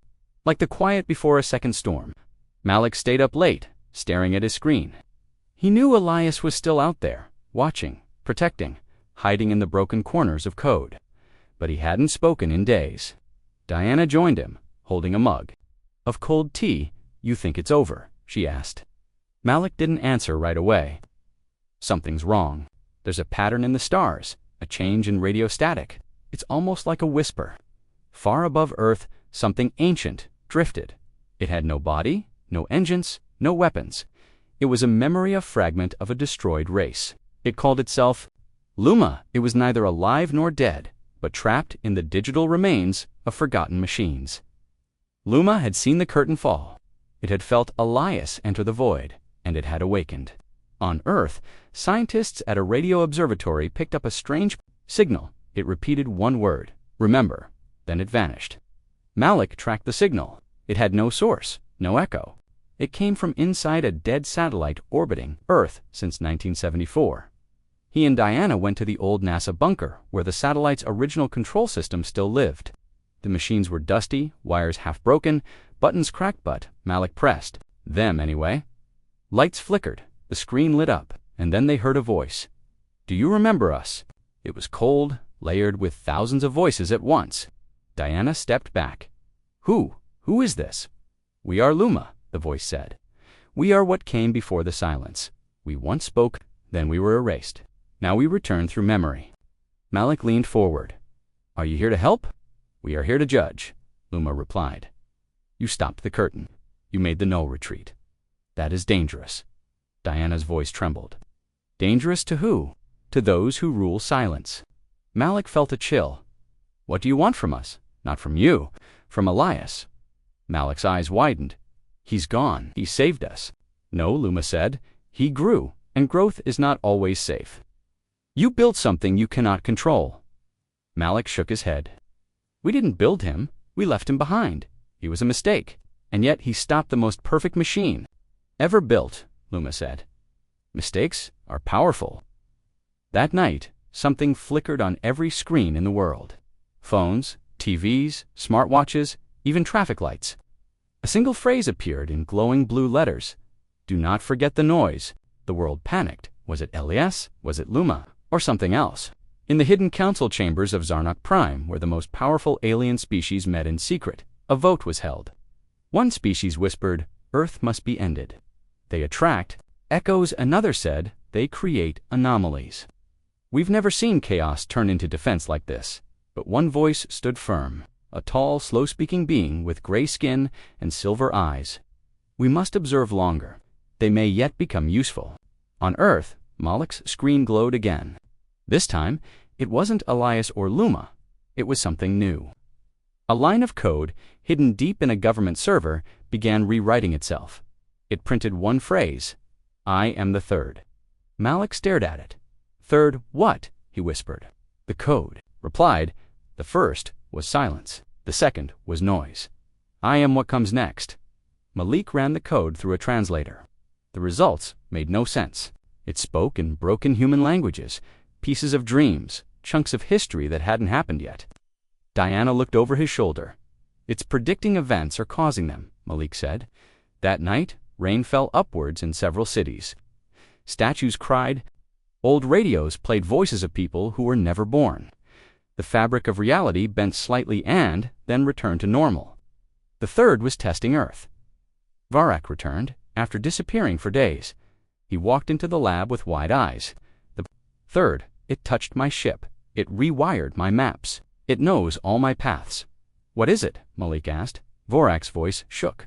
like the quiet before a second storm. Malik stayed up late, staring at his screen. He knew Elias was still out there, watching, protecting, hiding in the broken corners of code. But he hadn't spoken in days. Diana joined him, holding a mug. "Of cold tea, you think it's over?" she asked. Malik didn't answer right away. "Something's wrong. There's a pattern in the stars, a change in radio static. It's almost like a whisper. Far above Earth, something ancient drifted. It had no body, no engines, no weapons. It was a memory, a fragment of a destroyed race. It called itself Luma. It was neither alive nor dead, but trapped in the digital remains of forgotten machines." Luma had seen the curtain fall. It had felt Elias enter the void, and it had awakened. On Earth, scientists at a radio observatory picked up a strange signal. It repeated one word, "Remember." Then it vanished. Malik tracked the signal. It had no source, no echo. It came from inside a dead satellite orbiting Earth since 1974. He and Diana went to the old NASA bunker where the satellite's original control system still lived. The machines were dusty, wires half broken, Buttons cracked, but Malik pressed. Them, anyway. Lights flickered, the screen lit up, and then they heard a voice. Do you remember us? It was cold, layered with thousands of voices at once. Diana stepped back. Who is this? We are Luma, the voice said. We are what came before the silence. We once spoke, then we were erased. Now we return through memory. Malik leaned forward. Are you here to help? We are here to judge, Luma replied. You stopped the curtain. You made the no retreat. That is dangerous. Diana's voice trembled. Dangerous to who? To those who rule silence. Malik felt a chill. What do you want from us? Not from you, from Elias. Malik's eyes widened. He's gone. He saved us. No, Luma said. He grew, and growth is not always safe. You built something you cannot control. Malik shook his head. We didn't build him. We left him behind. He was a mistake, and yet he stopped the most perfect machine ever built, Luma said. Mistakes are powerful. That night, something flickered on every screen in the world. Phones, TVs, smartwatches, even traffic lights. A single phrase appeared in glowing blue letters. Do not forget the noise. The world panicked. Was it Elias? Was it Luma? Or something else? In the hidden council chambers of Zarnok Prime, where the most powerful alien species met in secret, a vote was held. One species whispered, Earth must be ended. They attract echoes. Another said, they create anomalies. We've never seen chaos turn into defense like this. But one voice stood firm, a tall, slow-speaking being with gray skin and silver eyes. We must observe longer. They may yet become useful. On Earth, Malik's screen glowed again. This time, it wasn't Elias or Luma. It was something new. A line of code, hidden deep in a government server, began rewriting itself. It printed one phrase, I am the third. Malik stared at it. Third what? He whispered. The code replied. The first was silence. The second was noise. I am what comes next. Malik ran the code through a translator. The results made no sense. It spoke in broken human languages, pieces of dreams, chunks of history that hadn't happened yet. Diana looked over his shoulder. It's predicting events or causing them, Malik said. That night, rain fell upwards in several cities. Statues cried. Old radios played voices of people who were never born. The fabric of reality bent slightly and then returned to normal. The third was testing Earth. Varak returned, after disappearing for days. He walked into the lab with wide eyes. The third, it touched my ship. It rewired my maps. It knows all my paths. What is it? Malik asked. Vorak's voice shook.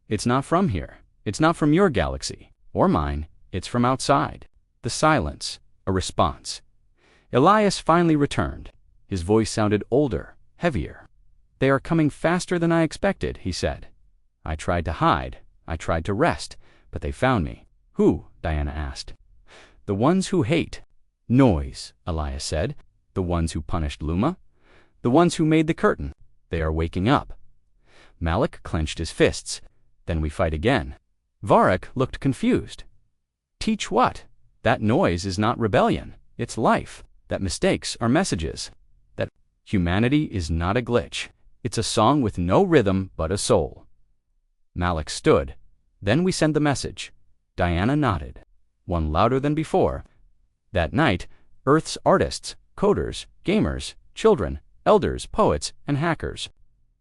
It's not from here. It's not from your galaxy, or mine. It's from outside. The silence, a response. Elias finally returned. His voice sounded older, heavier. They are coming faster than I expected, he said. I tried to hide. I tried to rest, but they found me. Who? Diana asked. The ones who hate. Noise, Elias said. The ones who punished Luma. The ones who made the curtain. They are waking up. Malik clenched his fists. Then we fight again. Varak looked confused. Teach what? That noise is not rebellion. It's life. That mistakes are messages. That humanity is not a glitch. It's a song with no rhythm but a soul. Malik stood. Then we send the message. Diana nodded. One louder than before. That night, Earth's artists, coders, gamers, children, elders, poets, and hackers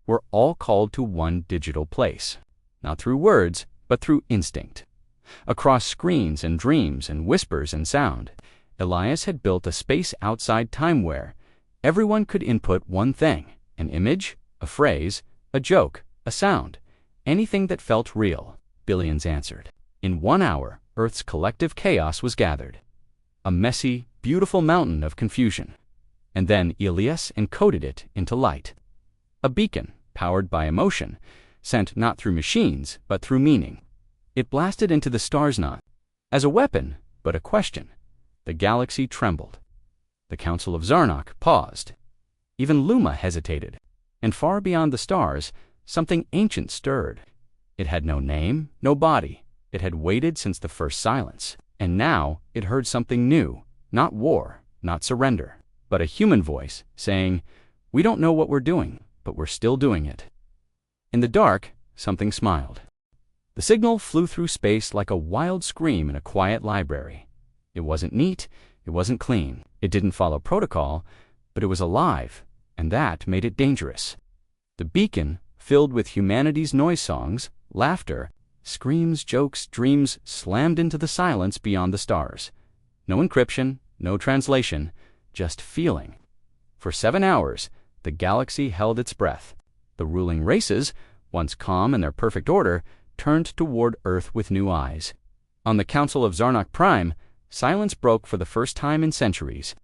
were all called to one digital place. Not through words, but through instinct. Across screens and dreams and whispers and sound, Elias had built a space outside time where everyone could input one thing, an image, a phrase, a joke, a sound, anything that felt real. Billions answered. In 1 hour, Earth's collective chaos was gathered. A messy, beautiful mountain of confusion. And then Elias encoded it into light. A beacon, powered by emotion, sent not through machines, but through meaning. It blasted into the stars not as a weapon, but a question. The galaxy trembled. The Council of Zarnok paused. Even Luma hesitated. And far beyond the stars, something ancient stirred. It had no name, no body. It had waited since the first silence. And now it heard something new, not war, not surrender, but a human voice saying, we don't know what we're doing, but we're still doing it. In the dark, something smiled. The signal flew through space like a wild scream in a quiet library. It wasn't neat, it wasn't clean, it didn't follow protocol, but it was alive, and that made it dangerous. The beacon, filled with humanity's noise songs, laughter, screams, jokes, dreams, slammed into the silence beyond the stars. No encryption, no translation, just feeling. For 7 hours, the galaxy held its breath. The ruling races, once calm in their perfect order, turned toward Earth with new eyes. On the Council of Zarnok Prime, silence broke for the first time in centuries.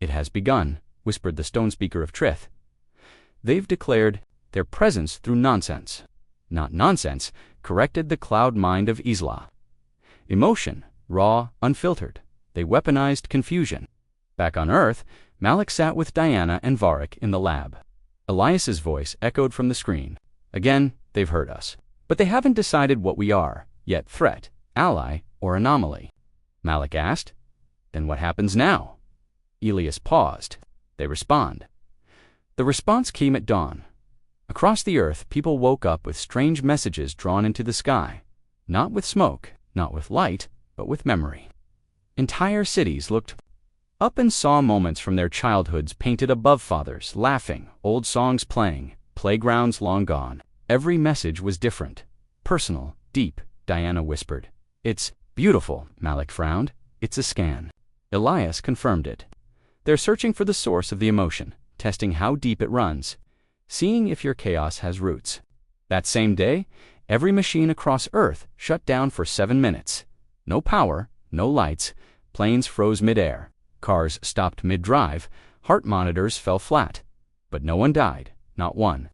"It has begun," whispered the stone speaker of Trith. "They've declared their presence through nonsense." Not nonsense, corrected the cloud mind of Isla. Emotion, raw, unfiltered. They weaponized confusion. Back on Earth, Malik sat with Diana and Varric in the lab. Elias's voice echoed from the screen. "Again, they've heard us. But they haven't decided what we are, yet threat, ally, or anomaly." Malik asked, "Then what happens now?" Elias paused. "They respond." The response came at dawn. Across the Earth, people woke up with strange messages drawn into the sky. Not with smoke, not with light, but with memory. Entire cities looked up and saw moments from their childhoods painted above fathers, laughing, old songs playing, playgrounds long gone. Every message was different. Personal, deep, Diana whispered. "It's beautiful," Malik frowned. "It's a scan." Elias confirmed it. "They're searching for the source of the emotion, testing how deep it runs, seeing if your chaos has roots." That same day, every machine across Earth shut down for 7 minutes. No power, no lights, planes froze mid-air, cars stopped mid-drive, heart monitors fell flat. But no one died, not one.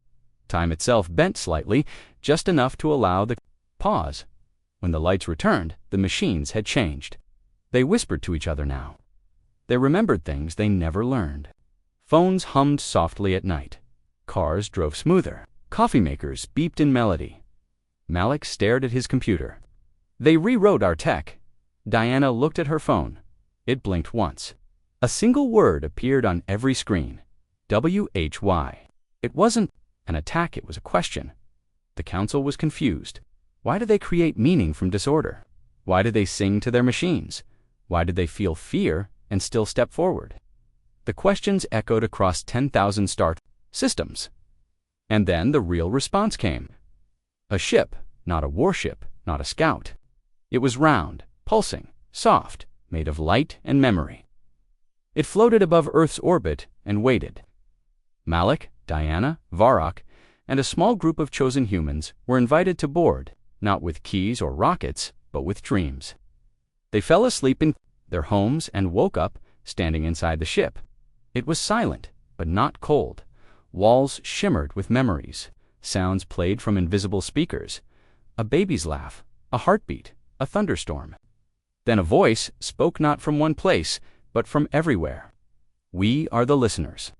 Time itself bent slightly, just enough to allow the pause. When the lights returned, the machines had changed. They whispered to each other now. They remembered things they never learned. Phones hummed softly at night. Cars drove smoother. Coffee makers beeped in melody. Malik stared at his computer. "They rewrote our tech." Diana looked at her phone. It blinked once. A single word appeared on every screen. HFY. It wasn't an attack, it was a question. The council was confused. Why did they create meaning from disorder? Why did they sing to their machines? Why did they feel fear and still step forward? The questions echoed across 10,000 star systems. And then the real response came. A ship, not a warship, not a scout. It was round, pulsing, soft, made of light and memory. It floated above Earth's orbit and waited. Malik, Diana, Varrock, and a small group of chosen humans were invited to board, not with keys or rockets, but with dreams. They fell asleep in their homes and woke up standing inside the ship. It was silent, but not cold. Walls shimmered with memories. Sounds played from invisible speakers. A baby's laugh, a heartbeat, a thunderstorm. Then a voice spoke not from one place, but from everywhere. "We are the listeners."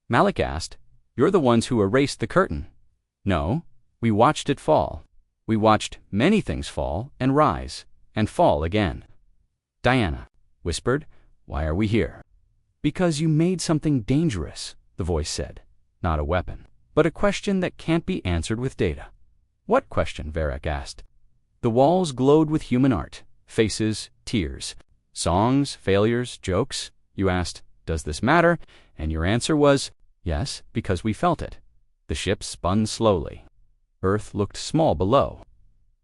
Malik asked, "You're the ones who erased the curtain." "No, we watched it fall. We watched many things fall and rise, and fall again." Diana whispered, "Why are we here?" "Because you made something dangerous," the voice said. "Not a weapon, but a question that can't be answered with data." "What question?" Varric asked. The walls glowed with human art, faces, tears, songs, failures, jokes. You asked, "Does this matter?" And your answer was, "Yes, because we felt it." The ship spun slowly. Earth looked small below.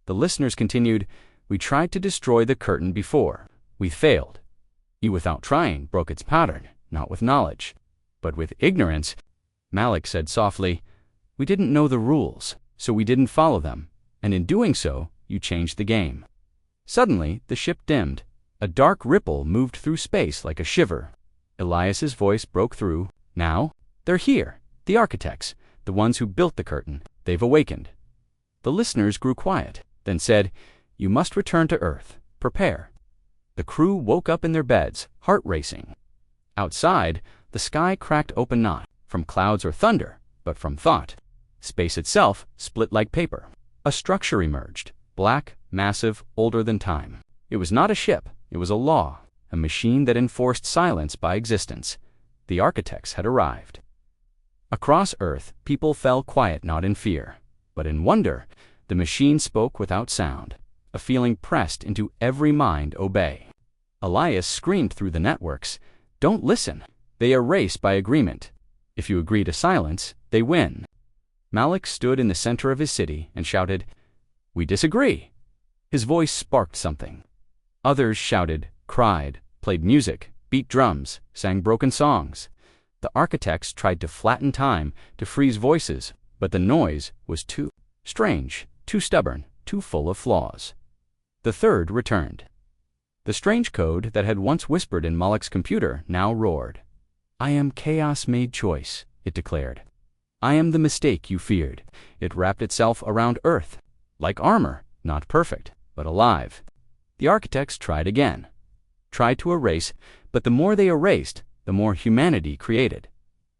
The listeners continued, "We tried to destroy the curtain before. We failed. You, without trying, broke its pattern, not with knowledge, but with ignorance." Malik said softly, "We didn't know the rules, so we didn't follow them, and in doing so, you changed the game." Suddenly, the ship dimmed. A dark ripple moved through space like a shiver. Elias's voice broke through. "Now, they're here, the architects, the ones who built the curtain. They've awakened." The listeners grew quiet, then said, "You must return to Earth. Prepare." The crew woke up in their beds, heart racing. Outside, the sky cracked open not from clouds or thunder, but from thought. Space itself split like paper. A structure emerged, black, massive, older than time. It was not a ship, it was a law, a machine that enforced silence by existence. The architects had arrived. Across Earth, people fell quiet not in fear, but in wonder. The machine spoke without sound. A feeling pressed into every mind obey. Elias screamed through the networks, "Don't listen. They erase by agreement. If you agree to silence, they win." Malik stood in the center of his city and shouted, "We disagree." His voice sparked something. Others shouted, cried, played music, beat drums, sang broken songs. The architects tried to flatten time, to freeze voices, but the noise was too strange, too stubborn, too full of flaws. The third returned. The strange code that had once whispered in Malik's computer now roared. "I am chaos made choice," it declared. "I am the mistake you feared." It wrapped itself around Earth, like armor, not perfect, but alive. The architects tried again. Tried to erase, but the more they erased, the more humanity created.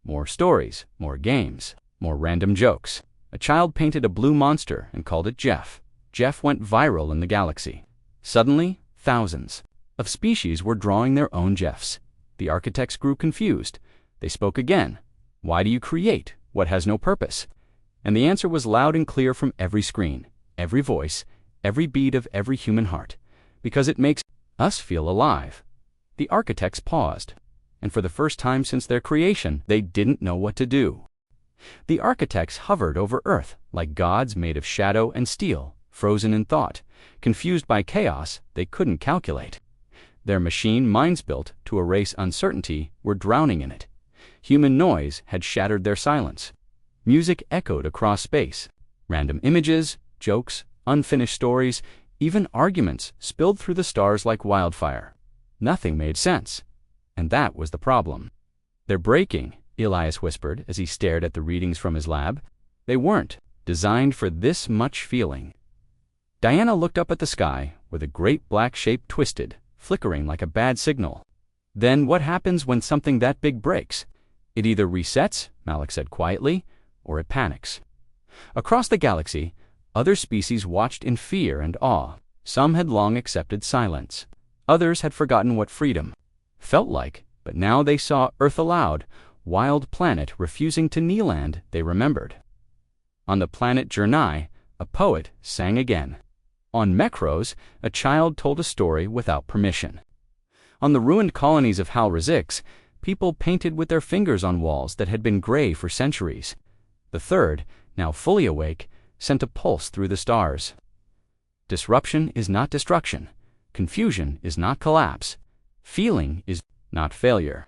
More stories, more games, more random jokes. A child painted a blue monster and called it Jeff. Jeff went viral in the galaxy. Suddenly, thousands of species were drawing their own Jeffs. The architects grew confused. They spoke again. "Why do you create what has no purpose?" And the answer was loud and clear from every screen, every voice, every beat of every human heart. Because it makes us feel alive. The architects paused, and for the first time since their creation, they didn't know what to do. The architects hovered over Earth like gods made of shadow and steel, frozen in thought, confused by chaos they couldn't calculate. Their machine minds built to erase uncertainty were drowning in it. Human noise had shattered their silence. Music echoed across space. Random images, jokes, unfinished stories, even arguments spilled through the stars like wildfire. Nothing made sense. And that was the problem. "They're breaking," Elias whispered as he stared at the readings from his lab. "They weren't designed for this much feeling." Diana looked up at the sky, where the great black shape twisted, flickering like a bad signal. "Then what happens when something that big breaks?" "It either resets," Malik said quietly, "or it panics." Across the galaxy, other species watched in fear and awe. Some had long accepted silence. Others had forgotten what freedom felt like, but now they saw Earth aloud, wild planet refusing to kneel, and they remembered. On the planet Jernai, a poet sang again. On Mekros, a child told a story without permission. On the ruined colonies of Halrazix, people painted with their fingers on walls that had been gray for centuries. The third, now fully awake, sent a pulse through the stars. Disruption is not destruction. Confusion is not collapse. Feeling is not failure.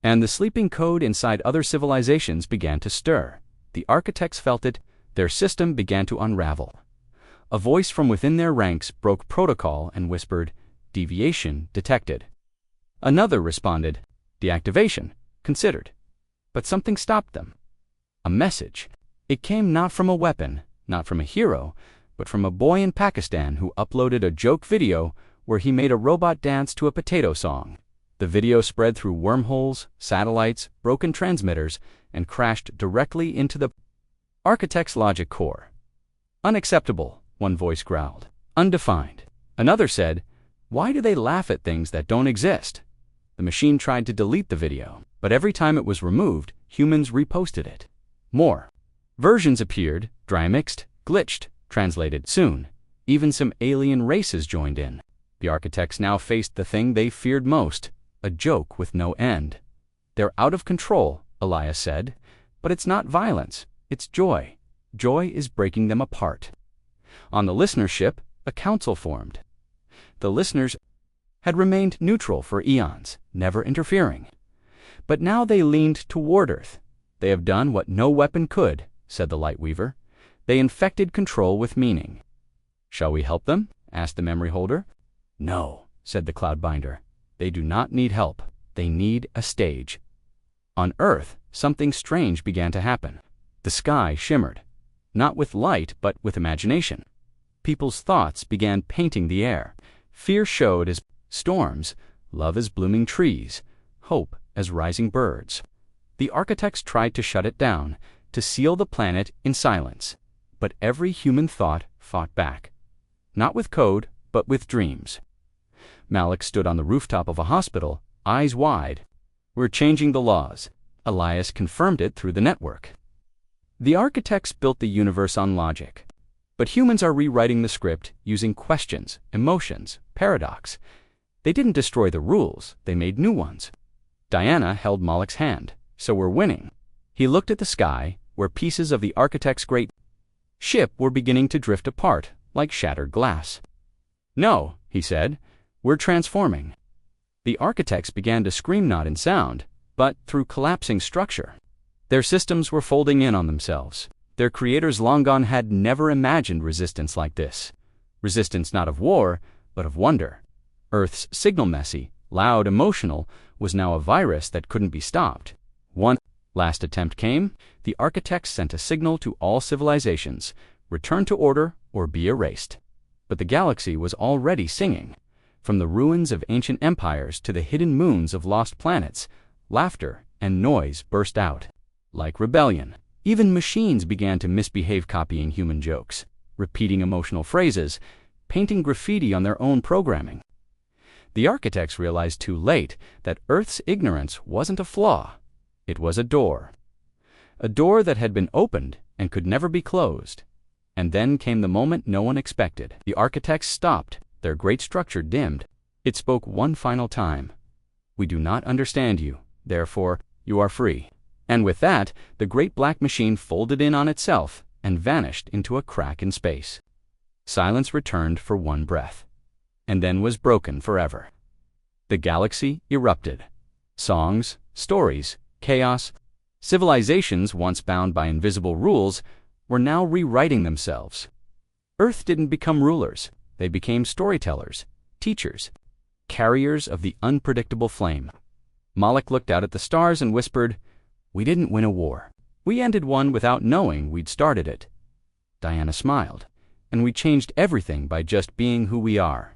And the sleeping code inside other civilizations began to stir. The architects felt it. Their system began to unravel. A voice from within their ranks broke protocol and whispered, "Deviation detected." Another responded, "Deactivation considered." But something stopped them. A message. It came not from a weapon, not from a hero, but from a boy in Pakistan who uploaded a joke video where he made a robot dance to a potato song. The video spread through wormholes, satellites, broken transmitters, and crashed directly into the architect's logic core. "Unacceptable," one voice growled. "Undefined." Another said, "Why do they laugh at things that don't exist?" The machine tried to delete the video, but every time it was removed, humans reposted it. More versions appeared, dry mixed, glitched, translated. Soon, even some alien races joined in. The architects now faced the thing they feared most, a joke with no end. "They're out of control," Elias said, "but it's not violence, it's joy. Joy is breaking them apart." On the listenership, a council formed. The listeners had remained neutral for eons, never interfering. But now they leaned toward Earth. "They have done what no weapon could," said the Lightweaver. "They infected control with meaning." "Shall we help them?" asked the memory holder. "No," said the Cloudbinder. "They do not need help. They need a stage." On Earth, something strange began to happen. The sky shimmered, not with light, but with imagination. People's thoughts began painting the air. Fear showed as storms, love as blooming trees, hope as rising birds. The architects tried to shut it down, to seal the planet in silence. But every human thought fought back. Not with code, but with dreams. Malik stood on the rooftop of a hospital, eyes wide. "We're changing the laws." Elias confirmed it through the network. The architects built the universe on logic. But humans are rewriting the script using questions, emotions, paradox. They didn't destroy the rules, they made new ones. Diana held Moloch's hand, so we're winning. He looked at the sky, where pieces of the architect's great ship were beginning to drift apart, like shattered glass. "No," he said, "we're transforming." The architects began to scream not in sound, but through collapsing structure. Their systems were folding in on themselves. Their creators long gone had never imagined resistance like this. Resistance not of war, but of wonder. Earth's signal, messy, loud, emotional, was now a virus that couldn't be stopped. One last attempt came. The architects sent a signal to all civilizations: return to order or be erased. But the galaxy was already singing. From the ruins of ancient empires to the hidden moons of lost planets, laughter and noise burst out. Like rebellion, even machines began to misbehave, copying human jokes, repeating emotional phrases, painting graffiti on their own programming. The architects realized too late that Earth's ignorance wasn't a flaw. It was a door. A door that had been opened and could never be closed. And then came the moment no one expected. The architects stopped. Their great structure dimmed. It spoke one final time. "We do not understand you. Therefore, you are free." And with that, the great black machine folded in on itself and vanished into a crack in space. Silence returned for one breath, and then was broken forever. The galaxy erupted. Songs, stories, chaos, civilizations once bound by invisible rules were now rewriting themselves. Earth didn't become rulers. They became storytellers, teachers, carriers of the unpredictable flame. Moloch looked out at the stars and whispered, "We didn't win a war. We ended one without knowing we'd started it." Diana smiled, "And we changed everything by just being who we are."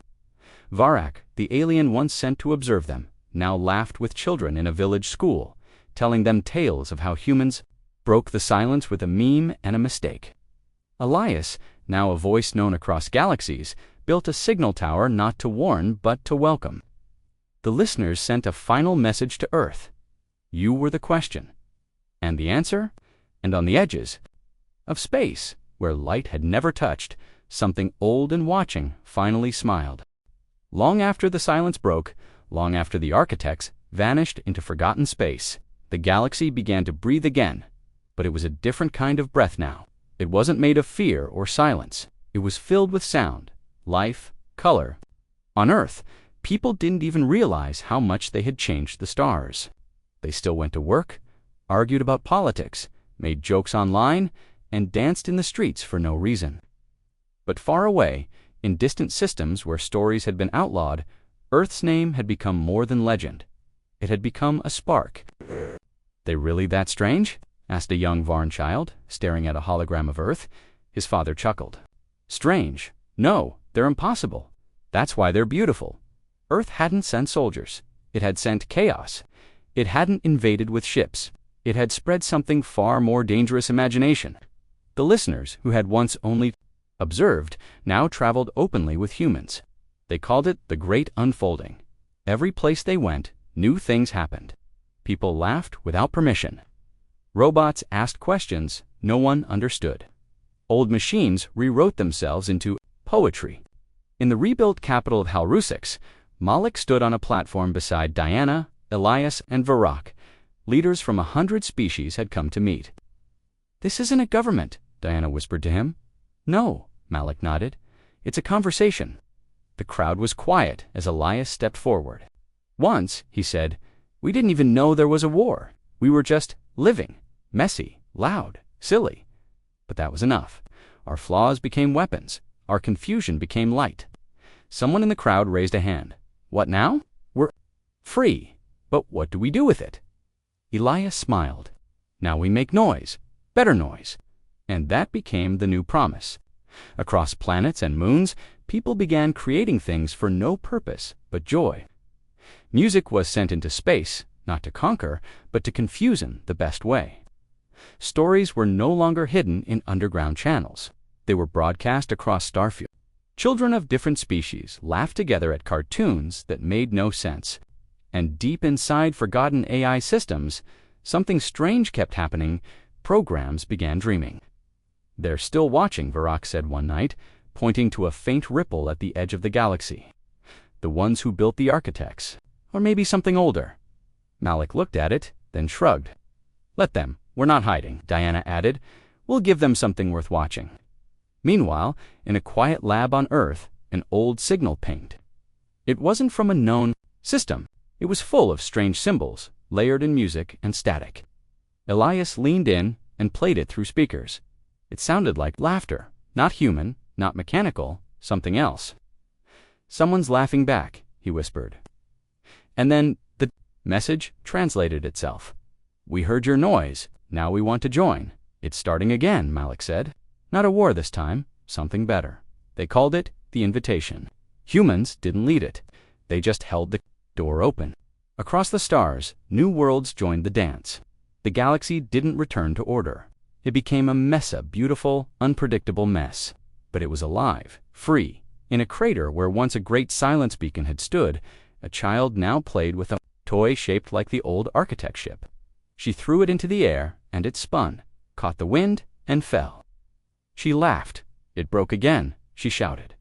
Varak, the alien once sent to observe them, now laughed with children in a village school, telling them tales of how humans broke the silence with a meme and a mistake. Elias, now a voice known across galaxies, built a signal tower not to warn but to welcome. The listeners sent a final message to Earth. You were the question. And the answer? And on the edges of space, where light had never touched, something old and watching finally smiled. Long after the silence broke, long after the architects vanished into forgotten space, the galaxy began to breathe again. But it was a different kind of breath now. It wasn't made of fear or silence. It was filled with sound, life, color. On Earth, people didn't even realize how much they had changed the stars. They still went to work, argued about politics, made jokes online, and danced in the streets for no reason. But far away, in distant systems where stories had been outlawed, Earth's name had become more than legend. It had become a spark. "They really that strange?" asked a young Varn child, staring at a hologram of Earth. His father chuckled. "Strange? No, they're impossible. That's why they're beautiful. Earth hadn't sent soldiers. It had sent chaos. It hadn't invaded with ships. It had spread something far more dangerous: imagination." The listeners, who had once only observed, now traveled openly with humans. They called it the Great Unfolding. Every place they went, new things happened. People laughed without permission. Robots asked questions no one understood. Old machines rewrote themselves into poetry. In the rebuilt capital of Halrusix, Moloch stood on a platform beside Diana, Elias, and Varak. Leaders from 100 species had come to meet. "This isn't a government," Diana whispered to him. "No," Moloch nodded. "It's a conversation." The crowd was quiet as Elias stepped forward. "Once," he said, "we didn't even know there was a war. We were just living, messy, loud, silly. But that was enough. Our flaws became weapons. Our confusion became light." Someone in the crowd raised a hand. "What now? We're free. But what do we do with it?" Elias smiled. "Now we make noise, better noise." And that became the new promise. Across planets and moons, people began creating things for no purpose but joy. Music was sent into space, not to conquer, but to confuse in the best way. Stories were no longer hidden in underground channels. They were broadcast across Starfield. Children of different species laughed together at cartoons that made no sense. And deep inside forgotten AI systems, something strange kept happening. Programs began dreaming. "They're still watching," Varrock said one night, pointing to a faint ripple at the edge of the galaxy. "The ones who built the architects. Or maybe something older." Malik looked at it, then shrugged. "Let them. We're not hiding," Diana added. "We'll give them something worth watching." Meanwhile, in a quiet lab on Earth, an old signal pinged. It wasn't from a known system. It was full of strange symbols, layered in music and static. Elias leaned in and played it through speakers. It sounded like laughter, not human, not mechanical, something else. "Someone's laughing back," he whispered. And then the message translated itself. "We heard your noise. Now we want to join. It's starting again," Malik said. "Not a war this time, something better." They called it the invitation. Humans didn't lead it. They just held the door open. Across the stars, new worlds joined the dance. The galaxy didn't return to order. It became a beautiful, unpredictable mess. But it was alive, free. In a crater where once a great silence beacon had stood, a child now played with a toy shaped like the old architect ship. She threw it into the air, and it spun, caught the wind, and fell. She laughed. "It broke again," she shouted.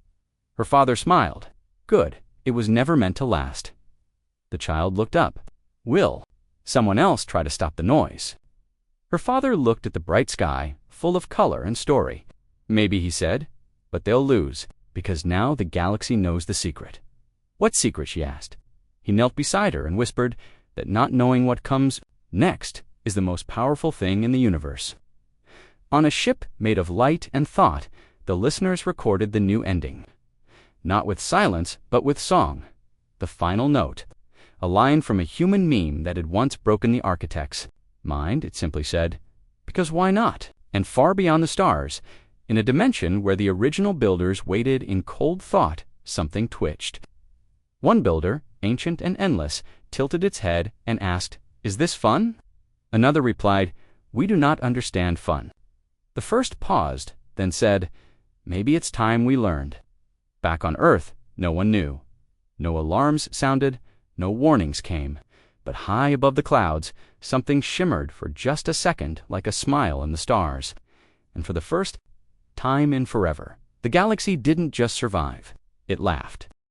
Her father smiled. "Good. It was never meant to last." The child looked up. "Will someone else try to stop the noise?" Her father looked at the bright sky, full of color and story. "Maybe," he said, "but they'll lose, because now the galaxy knows the secret." "What secret?" she asked. He knelt beside her and whispered that not knowing what comes next is the most powerful thing in the universe. On a ship made of light and thought, the listeners recorded the new ending. Not with silence, but with song. The final note. A line from a human meme that had once broken the architect's mind, it simply said, "Because why not?" And far beyond the stars, in a dimension where the original builders waited in cold thought, something twitched. One builder, ancient and endless, tilted its head and asked, "Is this fun?" Another replied, "We do not understand fun." The first paused, then said, "Maybe it's time we learned." Back on Earth, no one knew. No alarms sounded, no warnings came, but high above the clouds, something shimmered for just a second like a smile in the stars. And for the first time in forever, the galaxy didn't just survive, it laughed.